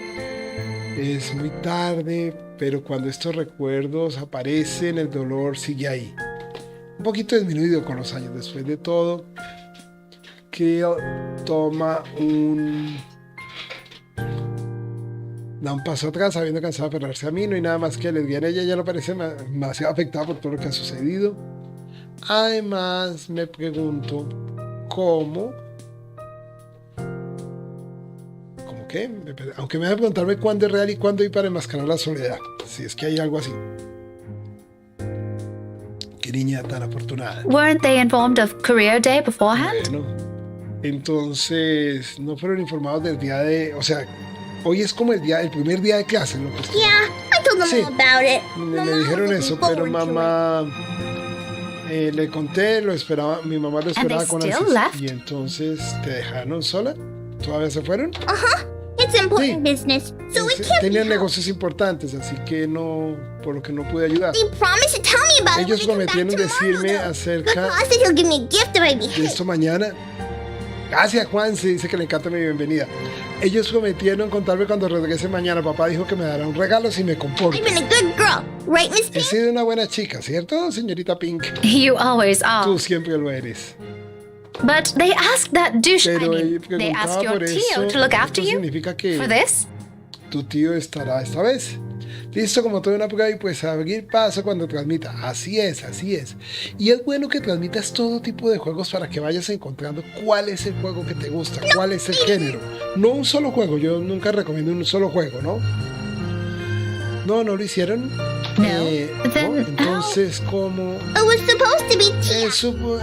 Speaker 1: Es muy tarde, pero cuando estos recuerdos aparecen, el dolor sigue ahí. un poquito disminuido con los años. Después de todo, Kill toma da un paso atrás, habiendo cansado de aferrarse a mí. No hay nada más que le diga a ella. Ella no parece demasiado afectada por todo lo que ha sucedido. Además, me pregunto cómo qué, aunque me deja preguntarme cuándo es real y cuándo hay para enmascarar la soledad, si es que hay algo así. Qué niña tan afortunada.
Speaker 3: Weren't they informed of Career Day beforehand?
Speaker 1: Bueno, entonces no fueron informados del día de, o sea, hoy es como el primer día de clase, ¿no? Pues,
Speaker 6: Yeah, I told them
Speaker 1: sí,
Speaker 6: all about it.
Speaker 1: me dijeron eso, pero mamá le conté, lo esperaba, mi mamá lo esperaba con
Speaker 3: still
Speaker 1: ansias.
Speaker 3: left?
Speaker 1: Y entonces te dejaron sola. ¿Todavía se fueron?
Speaker 6: It's important
Speaker 1: Sí.
Speaker 6: business, so it can't be
Speaker 1: Tenían
Speaker 6: helped.
Speaker 1: negocios importantes, así que no, por lo que no pude ayudar.
Speaker 6: They promised to tell me about
Speaker 1: Ellos
Speaker 6: it when I come
Speaker 1: prometieron
Speaker 6: back tomorrow,
Speaker 1: decirme
Speaker 6: though.
Speaker 1: acerca
Speaker 6: Grandpa said he'll give me a gift if I
Speaker 1: de
Speaker 6: behave.
Speaker 1: esto mañana. Gracias, Juan, se dice que le encanta mi bienvenida. Ellos prometieron contarme cuando regrese mañana. Papá dijo que me dará un regalo si me comporto.
Speaker 6: I've been a good girl, right, Miss
Speaker 1: He
Speaker 6: Pink?
Speaker 1: sido una buena chica, ¿cierto, señorita Pink?
Speaker 3: You always are.
Speaker 1: Tú siempre lo eres.
Speaker 3: But they asked that douche. I
Speaker 1: Pero
Speaker 3: mean, they asked
Speaker 1: preguntaba
Speaker 3: your
Speaker 1: por eso.
Speaker 3: tío to look after
Speaker 1: Esto
Speaker 3: you
Speaker 1: significa que
Speaker 3: for this.
Speaker 1: tu tío estará esta vez. Listo como toda una prueba y pues abrir paso cuando transmita. Así es, así es. Y es bueno que transmitas todo tipo de juegos para que vayas encontrando cuál es el juego que te gusta, cuál es el género. No un solo juego, yo nunca recomiendo un solo juego, ¿no? No lo hicieron.
Speaker 3: Then
Speaker 1: Entonces, ¿cómo?
Speaker 6: It was supposed to be Tia.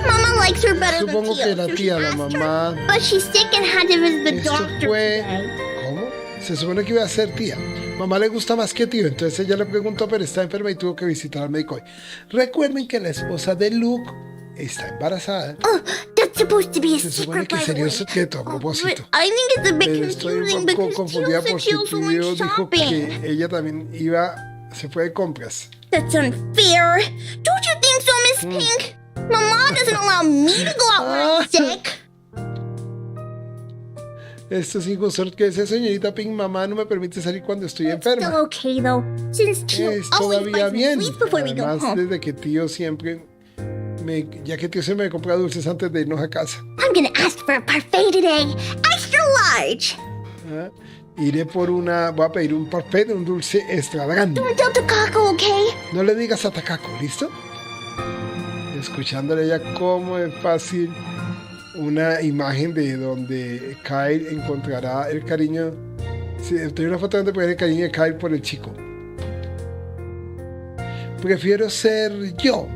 Speaker 6: Mama likes her better than
Speaker 1: Supongo
Speaker 6: Tia.
Speaker 1: que la
Speaker 6: so she
Speaker 1: tía, la
Speaker 6: asked her,
Speaker 1: mamá.
Speaker 6: But she's sick and had to visit the
Speaker 1: Esto
Speaker 6: doctor
Speaker 1: fue.
Speaker 6: today.
Speaker 1: ¿Cómo? Se supone que iba a ser tía. Mamá le gusta más que tío, entonces ella le preguntó, pero está enferma y tuvo que visitar al médico hoy. Recuerden que la esposa de Luke está embarazada.
Speaker 6: Oh, that's supposed to be a
Speaker 1: Se supone
Speaker 6: secret,
Speaker 1: que
Speaker 6: by the
Speaker 1: sería un
Speaker 6: way.
Speaker 1: secreto a
Speaker 6: Oh, but
Speaker 1: propósito.
Speaker 6: I think it's a bit
Speaker 1: Pero estoy
Speaker 6: confusing
Speaker 1: un poco
Speaker 6: because
Speaker 1: confundida
Speaker 6: Tia said
Speaker 1: porque
Speaker 6: she also
Speaker 1: tío
Speaker 6: went
Speaker 1: dijo
Speaker 6: shopping.
Speaker 1: que ella también se fue de compras.
Speaker 6: That's unfair. Don't you think so, Miss Pink? Mama doesn't allow me to go out when I'm sick.
Speaker 1: Esto es injusto. ¿Qué es eso, señorita Pink? Mamá no me permite salir cuando estoy enferma.
Speaker 6: Still okay though, since Tia
Speaker 1: Es
Speaker 6: always
Speaker 1: todavía
Speaker 6: buys me
Speaker 1: bien.
Speaker 6: sweets before we go
Speaker 1: Además,
Speaker 6: home.
Speaker 1: desde que tío siempre ya que tío siempre me compra dulces antes de irnos a casa.
Speaker 6: I'm gonna ask for a parfait today, extra large.
Speaker 1: ¿Ah? Voy a pedir un parfait de un dulce extra grande.
Speaker 6: Don't tell Takako, okay?
Speaker 1: No le digas a Takako, ¿listo? Escuchándole ya cómo es fácil una imagen de donde Kyle encontrará el cariño. Sí, tengo una foto donde puede ver el cariño de Kyle por el chico. Prefiero ser yo.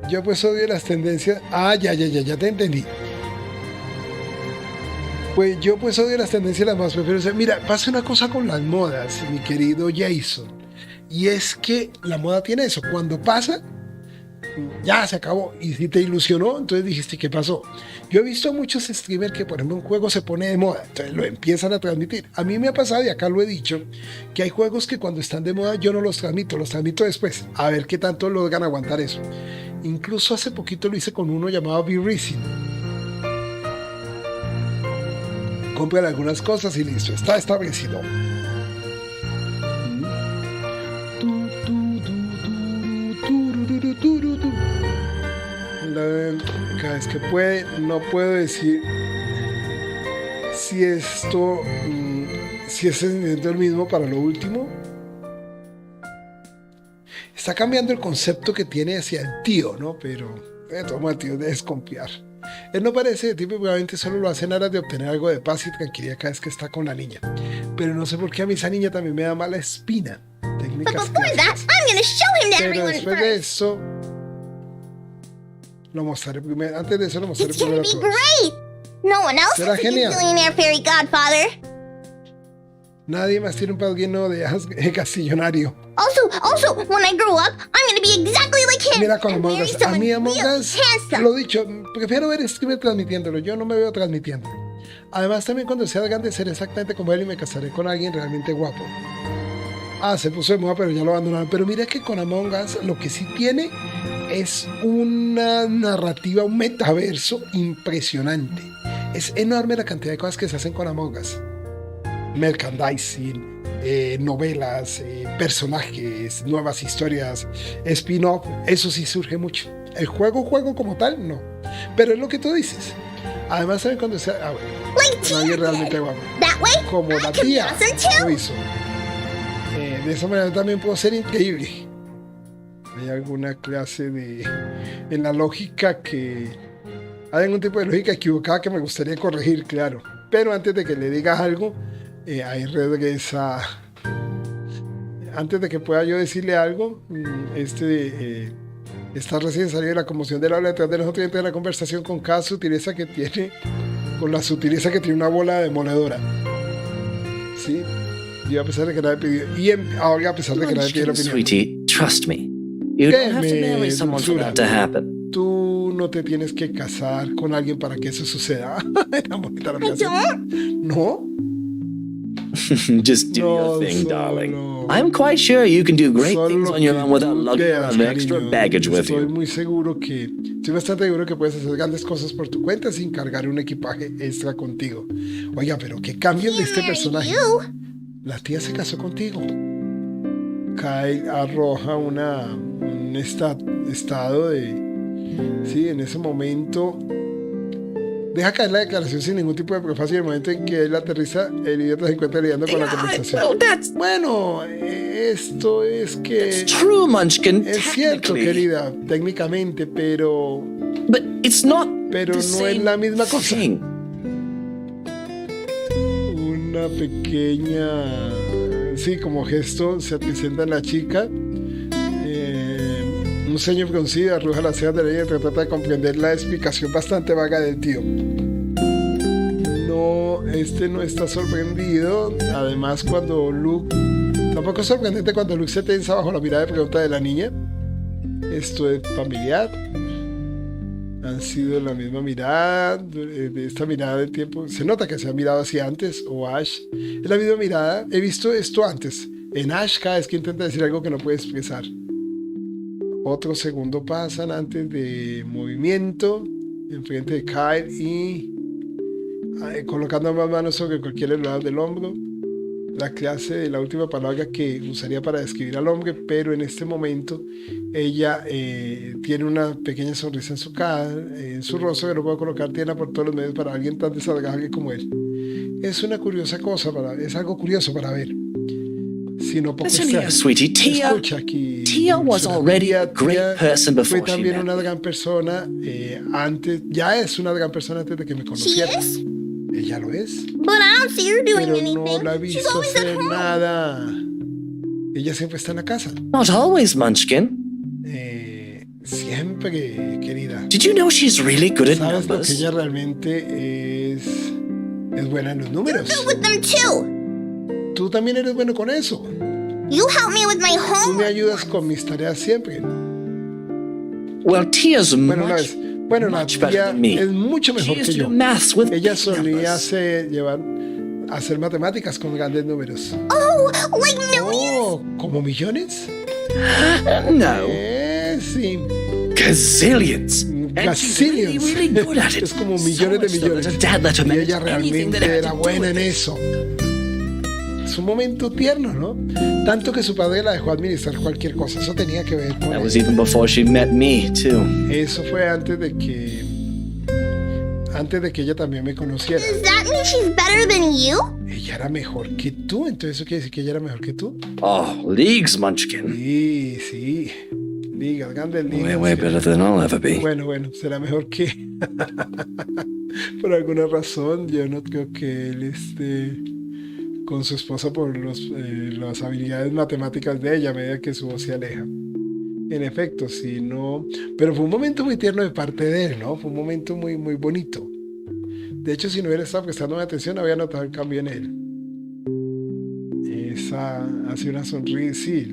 Speaker 1: Yo pues odio las tendencias. Ya te entendí. Pues yo pues odio las tendencias las más prefiero ser. Mira, pasa una cosa con las modas, mi querido Jason. Y es que la moda tiene eso. Cuando pasa, ya se acabó. Y si te ilusionó, entonces dijiste, ¿qué pasó? Yo he visto a muchos streamers que, por ejemplo, un juego se pone de moda, entonces lo empiezan a transmitir. A mí me ha pasado, y acá lo he dicho, que hay juegos que cuando están de moda yo no los transmito después. A ver qué tanto logran aguantar eso. Incluso hace poquito lo hice con uno llamado V-Racing. Compran algunas cosas y listo, está establecido. Cada vez que puede, no puedo decir si esto, si es el mismo para lo último. Está cambiando el concepto que tiene hacia el tío, ¿no? Pero toma, el tío de desconfiar. Él no parece de tipo, obviamente solo lo hace en aras de obtener algo de paz y tranquilidad cada vez que está con la niña. Pero no sé por qué a mí esa niña también me da mala espina.
Speaker 6: But
Speaker 1: Técnicas
Speaker 6: before that,
Speaker 1: clásicas.
Speaker 6: I'm gonna show him to
Speaker 1: Pero
Speaker 6: everyone
Speaker 1: después de
Speaker 6: first.
Speaker 1: eso, lo mostraré primero. Antes de eso, lo mostraré
Speaker 6: It's gonna
Speaker 1: primero a
Speaker 6: be
Speaker 1: todos.
Speaker 6: great. No one else
Speaker 1: Será
Speaker 6: is a
Speaker 1: genial.
Speaker 6: billionaire fairy godfather.
Speaker 1: Nadie más tiene un padrino de castillonario.
Speaker 6: Also, when I grow up, I'm gonna be exactly like him.
Speaker 1: Mira con
Speaker 6: and
Speaker 1: Among
Speaker 6: marry
Speaker 1: Us. A
Speaker 6: someone
Speaker 1: mí Among
Speaker 6: real
Speaker 1: Us,
Speaker 6: handsome.
Speaker 1: lo dicho, prefiero ver streamer transmitiéndolo. Yo no me veo transmitiéndolo. Además, también cuando sea grande seré exactamente como él y me casaré con alguien realmente guapo. Se puso de moda, pero ya lo abandonaron. Pero mira que con Among Us lo que sí tiene es una narrativa, un metaverso impresionante. Es enorme la cantidad de cosas que se hacen con Among Us. merchandising, novelas, personajes, nuevas historias, spin-off, eso sí surge mucho. El juego como tal, no. Pero es lo que tú dices. Además, ¿saben cuando se... bueno, nadie realmente guapo.
Speaker 6: That way,
Speaker 1: Como
Speaker 6: I
Speaker 1: la
Speaker 6: can be
Speaker 1: tía
Speaker 6: awesome too.
Speaker 1: lo hizo. De esa manera también puedo ser increíble. Hay alguna clase de... En la lógica que... Hay algún tipo de lógica equivocada que me gustaría corregir, claro. Pero antes de que le digas algo, ahí regresa... Antes de que pueda yo decirle algo, está recién salido de la conmoción del habla detrás de los oyentes de la conversación con cada sutileza que tiene, con la sutileza que tiene una bola demoledora. ¿Sí? Y a pesar de que nadie pidió, ahora a pesar de que nadie pidió la opinión.
Speaker 5: Sweetie, trust me. You don't have to
Speaker 1: Créeme,
Speaker 5: marry someone for
Speaker 1: dulzura.
Speaker 5: that to happen.
Speaker 1: Tú no te tienes que casar con alguien para que eso suceda. Era bonita la frase. ¿No?
Speaker 5: Just do
Speaker 1: No,
Speaker 5: your thing,
Speaker 1: solo-
Speaker 5: darling. I'm quite sure you can do great
Speaker 1: Solo
Speaker 5: things
Speaker 1: lo
Speaker 5: on your
Speaker 1: que
Speaker 5: own without
Speaker 1: tú
Speaker 5: lugging
Speaker 1: quieras,
Speaker 5: around extra
Speaker 1: cariño.
Speaker 5: baggage with
Speaker 1: Estoy
Speaker 5: you.
Speaker 1: muy seguro que, estoy bastante seguro que puedes hacer grandes cosas por tu cuenta sin cargar un equipaje extra contigo. Oiga, pero qué cambio de este personaje.
Speaker 6: You.
Speaker 1: La tía se casó contigo. Kyle arroja un estado de... Sí, en ese momento... Deja caer la declaración sin ningún tipo de prefacio. Y en el momento en que él aterriza, el idiota se encuentra lidiando con la conversación.
Speaker 5: Well, that's
Speaker 1: Bueno, esto es que...
Speaker 5: true, Munchkin.
Speaker 1: Es cierto,
Speaker 5: technically.
Speaker 1: querida, técnicamente, pero
Speaker 5: But it's not
Speaker 1: Pero
Speaker 5: the
Speaker 1: no
Speaker 5: same
Speaker 1: es la misma cosa.
Speaker 5: thing.
Speaker 1: una pequeña, sí, como gesto, se presenta la chica. Un ceño fruncido arroja las cejas de ella y trata de comprender la explicación bastante vaga del tío. No, no está sorprendido. Además, cuando Luke... Tampoco es sorprendente cuando Luke se tensa bajo la mirada de pregunta de la niña. Esto es familiar. Han sido la misma mirada, de esta mirada del tiempo. Se nota que se ha mirado así antes, o Ash. Es la misma mirada. He visto esto antes. En Ash, cada vez que intenta decir algo que no puede expresar. Otro segundo pasan antes de movimiento, enfrente de Kyle y colocando ambas manos sobre cualquier lado del hombro. La clase de la última palabra que usaría para describir al hombre, pero en este momento ella tiene una pequeña sonrisa en su cara, en su rostro, que no puedo colocar tierna por todos los medios para alguien tan desagradable como él. Es una curiosa cosa, es algo curioso para ver. Sino poco
Speaker 5: Listen here,
Speaker 1: extraño.
Speaker 5: sweetie.
Speaker 1: Escucha aquí,
Speaker 5: Tia was
Speaker 1: Dulzura.
Speaker 5: already a
Speaker 1: Tia
Speaker 5: great person
Speaker 1: fue
Speaker 5: before she
Speaker 1: también
Speaker 5: met
Speaker 1: una
Speaker 5: me.
Speaker 1: gran persona antes, ya es una gran persona antes de que me
Speaker 6: She
Speaker 1: conociera.
Speaker 6: is?
Speaker 1: Ella lo es,
Speaker 6: But I don't see her doing
Speaker 1: pero
Speaker 6: anything.
Speaker 1: no la he
Speaker 6: She's
Speaker 1: visto
Speaker 6: always at
Speaker 1: hacer
Speaker 6: home.
Speaker 1: nada. Ella siempre está en la casa.
Speaker 5: Not always, Munchkin.
Speaker 1: Siempre, querida.
Speaker 5: Did you know she's really good at
Speaker 1: ¿Sabes lo que
Speaker 5: numbers?
Speaker 1: ella realmente es buena en los números?
Speaker 6: Do with them too.
Speaker 1: Tú también eres bueno con eso.
Speaker 6: You help me with my
Speaker 1: Tú me
Speaker 6: homework.
Speaker 1: ayudas con mis tareas siempre.
Speaker 5: Well, Tia's
Speaker 1: Bueno, una
Speaker 5: much,
Speaker 1: vez. Bueno, la
Speaker 5: much better
Speaker 1: tía
Speaker 5: than me.
Speaker 1: es mucho
Speaker 5: She
Speaker 1: mejor
Speaker 5: used
Speaker 1: que
Speaker 5: to
Speaker 1: yo.
Speaker 5: do maths with
Speaker 1: Ella
Speaker 5: big
Speaker 1: solía
Speaker 5: numbers.
Speaker 1: hacer matemáticas con grandes números.
Speaker 6: Oh, like millions.
Speaker 1: Oh, ¿como millones?
Speaker 5: No,
Speaker 1: Sí.
Speaker 5: gazillions. And she's really,
Speaker 1: Gazillions.
Speaker 5: really good at it.
Speaker 1: Es como millones de
Speaker 5: So much so
Speaker 1: millones.
Speaker 5: that her dad let her
Speaker 1: Y
Speaker 5: manage
Speaker 1: ella
Speaker 5: anything that
Speaker 1: realmente
Speaker 5: had
Speaker 1: era
Speaker 5: to do
Speaker 1: buena
Speaker 5: with
Speaker 1: en
Speaker 5: it.
Speaker 1: eso. Es un momento tierno, ¿no? Tanto que su padre la dejó administrar cualquier cosa. Eso tenía que ver con
Speaker 5: That
Speaker 1: él.
Speaker 5: was even before she met me, too.
Speaker 1: Eso fue antes de que ella también me conociera.
Speaker 6: Does that mean she's better than you?
Speaker 1: Ella era mejor que tú, entonces eso quiere decir que ella era mejor que tú.
Speaker 5: Oh, leagues, Munchkin.
Speaker 1: Sí. Ligas, grandes ligas.
Speaker 5: Way better than I'll ever be.
Speaker 1: Bueno, será mejor que... Por alguna razón, yo no creo que él esté con su esposa por las habilidades matemáticas de ella a medida que su voz se aleja. En efecto, sí, no... Pero fue un momento muy tierno de parte de él, ¿no? Fue un momento muy, muy bonito. De hecho, si no hubiera estado prestando atención, había notado el cambio en él. Hace una sonrisa, sí.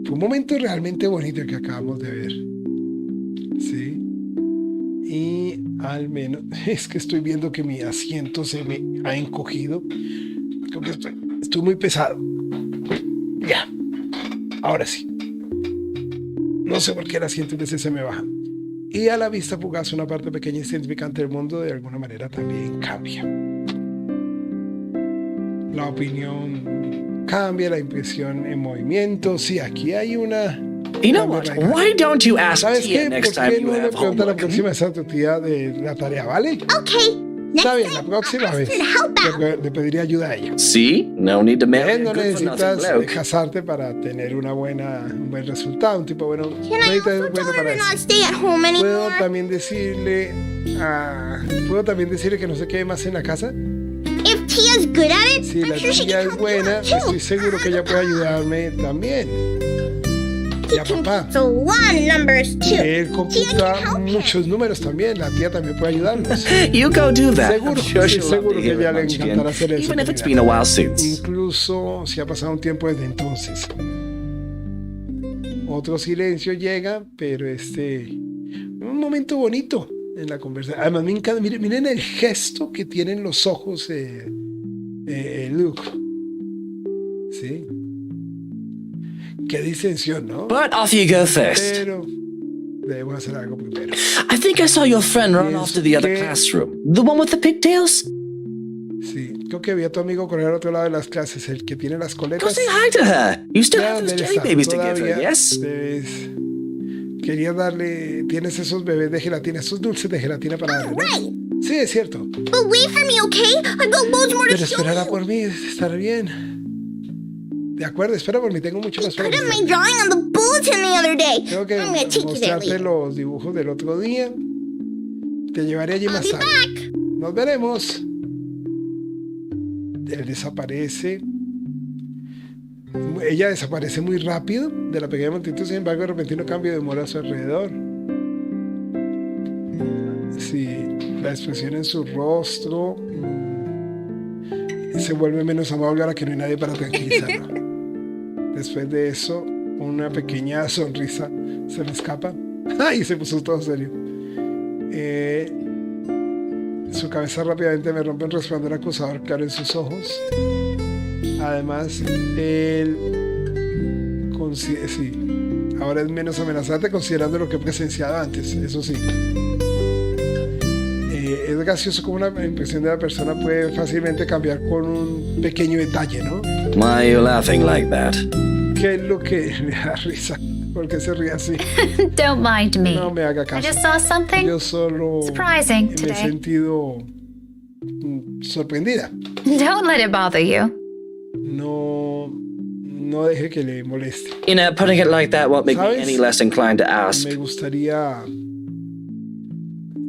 Speaker 1: Fue un momento realmente bonito el que acabamos de ver. Sí. Y al menos, es que estoy viendo que mi asiento se me ha encogido. Creo que estoy muy pesado. Ya. Ahora sí. No sé por qué el asiento a veces se me baja. Y a la vista fugaz, una parte pequeña y insignificante del mundo de alguna manera también cambia. la opinión cambia, la impresión en movimiento. Sí, aquí hay una...
Speaker 5: You know what? Why don't you ask
Speaker 1: ¿Sabes
Speaker 5: Tia
Speaker 1: qué?
Speaker 5: next
Speaker 1: ¿Por
Speaker 5: time
Speaker 1: qué
Speaker 5: you
Speaker 1: no le
Speaker 5: have
Speaker 1: preguntas la
Speaker 5: homework?
Speaker 1: próxima vez a tu tía de la tarea, ¿vale?
Speaker 6: Okay. Next
Speaker 1: Está bien, la
Speaker 6: time,
Speaker 1: próxima
Speaker 6: I'll
Speaker 1: vez
Speaker 6: ask her to help out.
Speaker 1: le pediría ayuda a ella.
Speaker 5: See? No need to marry a
Speaker 1: No
Speaker 5: good for
Speaker 1: necesitas
Speaker 5: nothing bloke.
Speaker 1: casarte para tener un buen resultado, un tipo bueno.
Speaker 6: Can I
Speaker 1: necesitas
Speaker 6: also
Speaker 1: bueno
Speaker 6: tell her
Speaker 1: para
Speaker 6: to not
Speaker 1: eso.
Speaker 6: stay at home
Speaker 1: Puedo
Speaker 6: anymore?
Speaker 1: también decirle que no se quede más en la casa.
Speaker 6: If Tia's good at it,
Speaker 1: Si la
Speaker 6: I'm sure she
Speaker 1: tía
Speaker 6: can
Speaker 1: es
Speaker 6: help
Speaker 1: buena,
Speaker 6: you out
Speaker 1: estoy
Speaker 6: too.
Speaker 1: seguro que ella puede ayudarme también. Ya, papá.
Speaker 6: So a lot of numbers too.
Speaker 1: Él
Speaker 6: Tia
Speaker 1: computa
Speaker 6: can help him.
Speaker 1: muchos números también. La tía también puede ayudarnos.
Speaker 5: You go do that.
Speaker 1: Seguro,
Speaker 5: I'm sure
Speaker 1: sí,
Speaker 5: she'll love
Speaker 1: seguro
Speaker 5: to
Speaker 1: que
Speaker 5: hear
Speaker 1: ella
Speaker 5: it
Speaker 1: le
Speaker 5: once again,
Speaker 1: encantará hacer eso.
Speaker 5: even if it's
Speaker 1: con
Speaker 5: been a
Speaker 1: ella.
Speaker 5: while since.
Speaker 1: Incluso si ha pasado un tiempo desde entonces. Otro silencio llega, pero un momento bonito en la conversación. Además, me encanta, miren el gesto que tienen los ojos Luke. ¿Sí? Qué distensión, ¿no?
Speaker 5: But off you go first.
Speaker 1: Pero debemos hacer algo primero.
Speaker 5: I think I saw your friend run
Speaker 1: Yes,
Speaker 5: off to the other
Speaker 1: okay.
Speaker 5: classroom. The one with the pigtails?
Speaker 1: Sí, creo que vi a tu amigo correr al otro lado de las clases, el que tiene las
Speaker 5: Go
Speaker 1: coletas.
Speaker 5: say hi to her. You still
Speaker 1: Ya,
Speaker 5: have those
Speaker 1: debe
Speaker 5: jelly
Speaker 1: estar.
Speaker 5: babies to give her,
Speaker 1: Todavía
Speaker 5: yes?
Speaker 1: Quería darle, tienes esos bebés de gelatina, esos dulces de gelatina para darle, ¿no?
Speaker 6: Right.
Speaker 1: Sí, es cierto.
Speaker 6: But wait for me, okay? I've got loads more to
Speaker 1: Pero
Speaker 6: show
Speaker 1: esperará
Speaker 6: you.
Speaker 1: por mí, estará bien. De acuerdo, espera por mí, tengo mucho más para
Speaker 6: Put up my
Speaker 1: mostrar.
Speaker 6: drawing on the bulletin the other day.
Speaker 1: Tengo que
Speaker 6: I'm gonna take you there
Speaker 1: mostrarte
Speaker 6: later.
Speaker 1: los dibujos del otro día. Te llevaré allí
Speaker 6: I'll
Speaker 1: más
Speaker 6: be
Speaker 1: tarde.
Speaker 6: back.
Speaker 1: Nos veremos. Él desaparece. Ella desaparece muy rápido de la pequeña multitud, sin embargo, de repentino cambio de humor a su alrededor. Sí, la expresión en su rostro se vuelve menos amable ahora que no hay nadie para tranquilizarla. Después de eso, una pequeña sonrisa se le escapa. ¡Ay! Se puso todo serio. Su cabeza rápidamente me rompe un resplandor acusador claro en sus ojos. Además, él sí, ahora es menos amenazante considerando lo que he presenciado antes, eso sí. Es gracioso como una impresión de la persona puede fácilmente cambiar con un pequeño detalle, ¿no?
Speaker 5: Why are you laughing like that?
Speaker 1: ¿Qué es lo que le da risa? ¿Por qué se ríe así?
Speaker 3: Don't mind me.
Speaker 1: No me haga
Speaker 3: I
Speaker 1: caso.
Speaker 3: just saw something
Speaker 1: Yo solo
Speaker 3: surprising
Speaker 1: me he
Speaker 3: today.
Speaker 1: sentido sorprendida.
Speaker 3: Don't let it bother you.
Speaker 1: No deje que le moleste.
Speaker 5: You know, putting it like that won't make me
Speaker 1: ¿Sabes?
Speaker 5: any less inclined to ask.
Speaker 1: Me gustaría...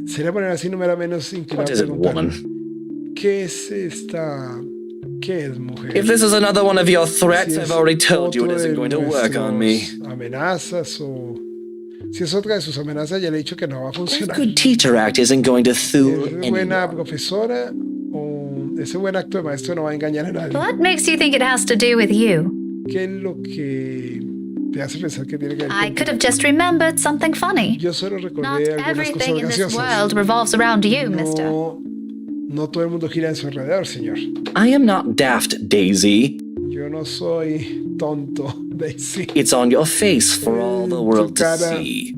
Speaker 1: Sería poner así, no me era menos inclinado
Speaker 5: What
Speaker 1: a
Speaker 5: is it,
Speaker 1: preguntar.
Speaker 5: woman?
Speaker 1: ¿Qué es esta... ¿Qué es, mujer?
Speaker 5: If this is another one of your threats,
Speaker 1: Si
Speaker 5: I've
Speaker 1: es
Speaker 5: already told you it
Speaker 1: otro
Speaker 5: isn't
Speaker 1: de
Speaker 5: going to work on me.
Speaker 1: nuestras amenazas o... Si es otra de sus amenazas, ya le he dicho que no va a
Speaker 5: That
Speaker 1: funcionar.
Speaker 5: good teacher act isn't going to fool
Speaker 1: ¿Es buena
Speaker 5: anyone.
Speaker 1: profesora o ese buen acto de maestro no va a engañar a nadie?
Speaker 3: What makes you think it has to do with you?
Speaker 1: ¿Qué es lo que te hace pensar que tiene que ver
Speaker 3: I
Speaker 1: con
Speaker 3: could have just remembered something funny.
Speaker 1: Yo solo
Speaker 3: Not
Speaker 1: recordé algunas
Speaker 3: everything
Speaker 1: cosas
Speaker 3: in this
Speaker 1: graciosas.
Speaker 3: world revolves around you, mister.
Speaker 1: No todo el mundo gira en su alrededor, señor.
Speaker 5: I am not daft, Daisy.
Speaker 1: Yo no soy tonto, Daisy.
Speaker 5: It's on your face for all the
Speaker 1: Tu
Speaker 5: world to
Speaker 1: cara
Speaker 5: see.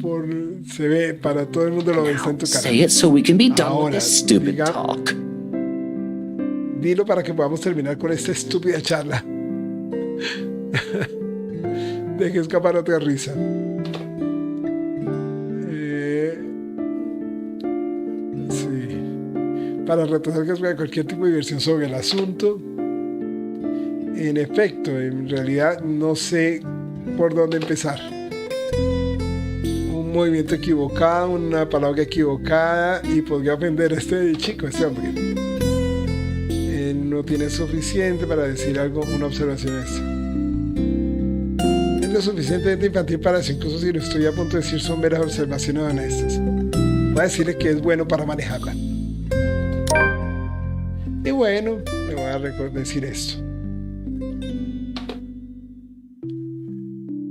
Speaker 1: se ve, para todo el mundo lo ve, está en tu cara.
Speaker 5: Say it so we can be done
Speaker 1: Ahora,
Speaker 5: with this stupid
Speaker 1: diga-
Speaker 5: talk.
Speaker 1: Dilo para que podamos terminar con esta estúpida charla. Deje escapar otra risa. Sí. Para retrasar que cualquier tipo de diversión sobre el asunto. En efecto, en realidad no sé por dónde empezar. Un movimiento equivocado, una palabra equivocada y podría ofender a este chico, a este hombre. Él no tiene suficiente para decir algo, una observación esta. Es lo suficientemente infantil para eso, incluso si lo estoy a punto de decir son meras observaciones honestas. Voy a decirle que es bueno para manejarla. Y bueno, le voy a decir esto.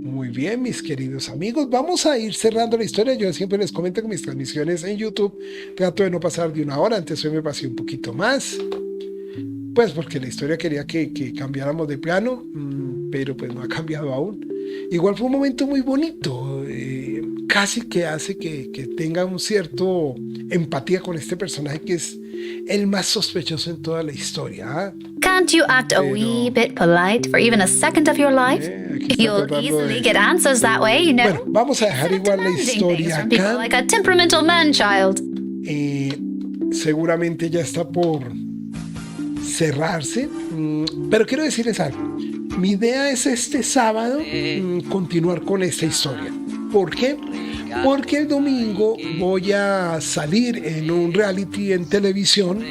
Speaker 1: Muy bien, mis queridos amigos, vamos a ir cerrando la historia. Yo siempre les comento que mis transmisiones en YouTube trato de no pasar de 1 hora. Antes hoy me pasé un poquito más, pues porque la historia quería que cambiáramos de plano, pero pues no ha cambiado aún. Igual fue un momento muy bonito, casi que hace que tenga un cierto empatía con este personaje que es el más sospechoso en toda la historia. ¿Ah?
Speaker 3: Can't you act a wee bit polite for even a second of your life?
Speaker 1: Aquí está
Speaker 3: You'll
Speaker 1: tratando
Speaker 3: easily
Speaker 1: de-
Speaker 3: get answers that way, you know.
Speaker 1: Bueno, vamos a dejar igual la
Speaker 3: Demanding things
Speaker 1: historia
Speaker 3: from people
Speaker 1: acá.
Speaker 3: like a temperamental man-child.
Speaker 1: Seguramente ya está por cerrarse, pero quiero decirles algo. Mi idea es este sábado continuar con esta historia. ¿Por qué? Porque el domingo voy a salir en un reality en televisión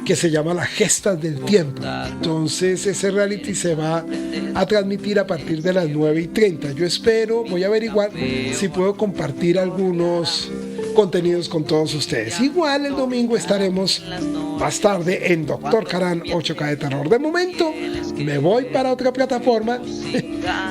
Speaker 1: que se llama Las Gestas del Tiempo. Entonces ese reality se va a transmitir a partir de las 9:30. Yo espero, voy a averiguar si puedo compartir algunos contenidos con todos ustedes. Igual el domingo estaremos más tarde en Doctor Karan 8K de Terror. De momento me voy para otra plataforma.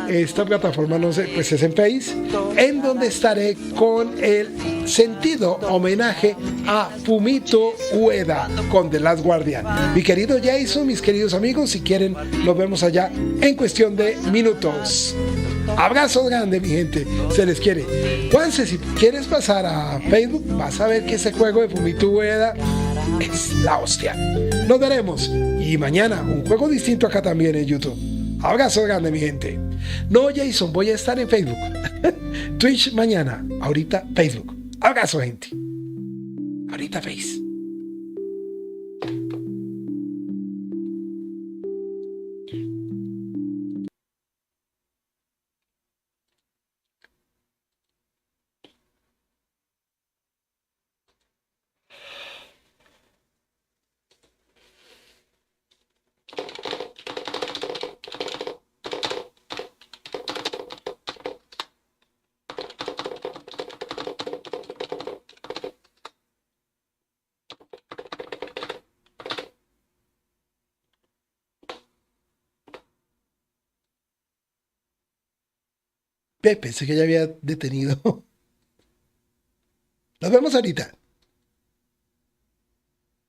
Speaker 1: Esta plataforma no sé, pues es en Face, en donde estaré con el sentido homenaje a Fumito Ueda con The Last Guardian. Mi querido Jason, mis queridos amigos, si quieren nos vemos allá en cuestión de minutos. Abrazo grande, mi gente, se les quiere. Juanse, si quieres pasar a Facebook, vas a ver que ese juego de Fumito Ueda es la hostia. Nos veremos. Y mañana un juego distinto acá también en YouTube. Abrazo grande, mi gente. No, Jason, voy a estar en Facebook. Twitch mañana, ahorita Facebook. Abrazo, gente. Ahorita Face. Pensé que ya había detenido. Nos vemos ahorita.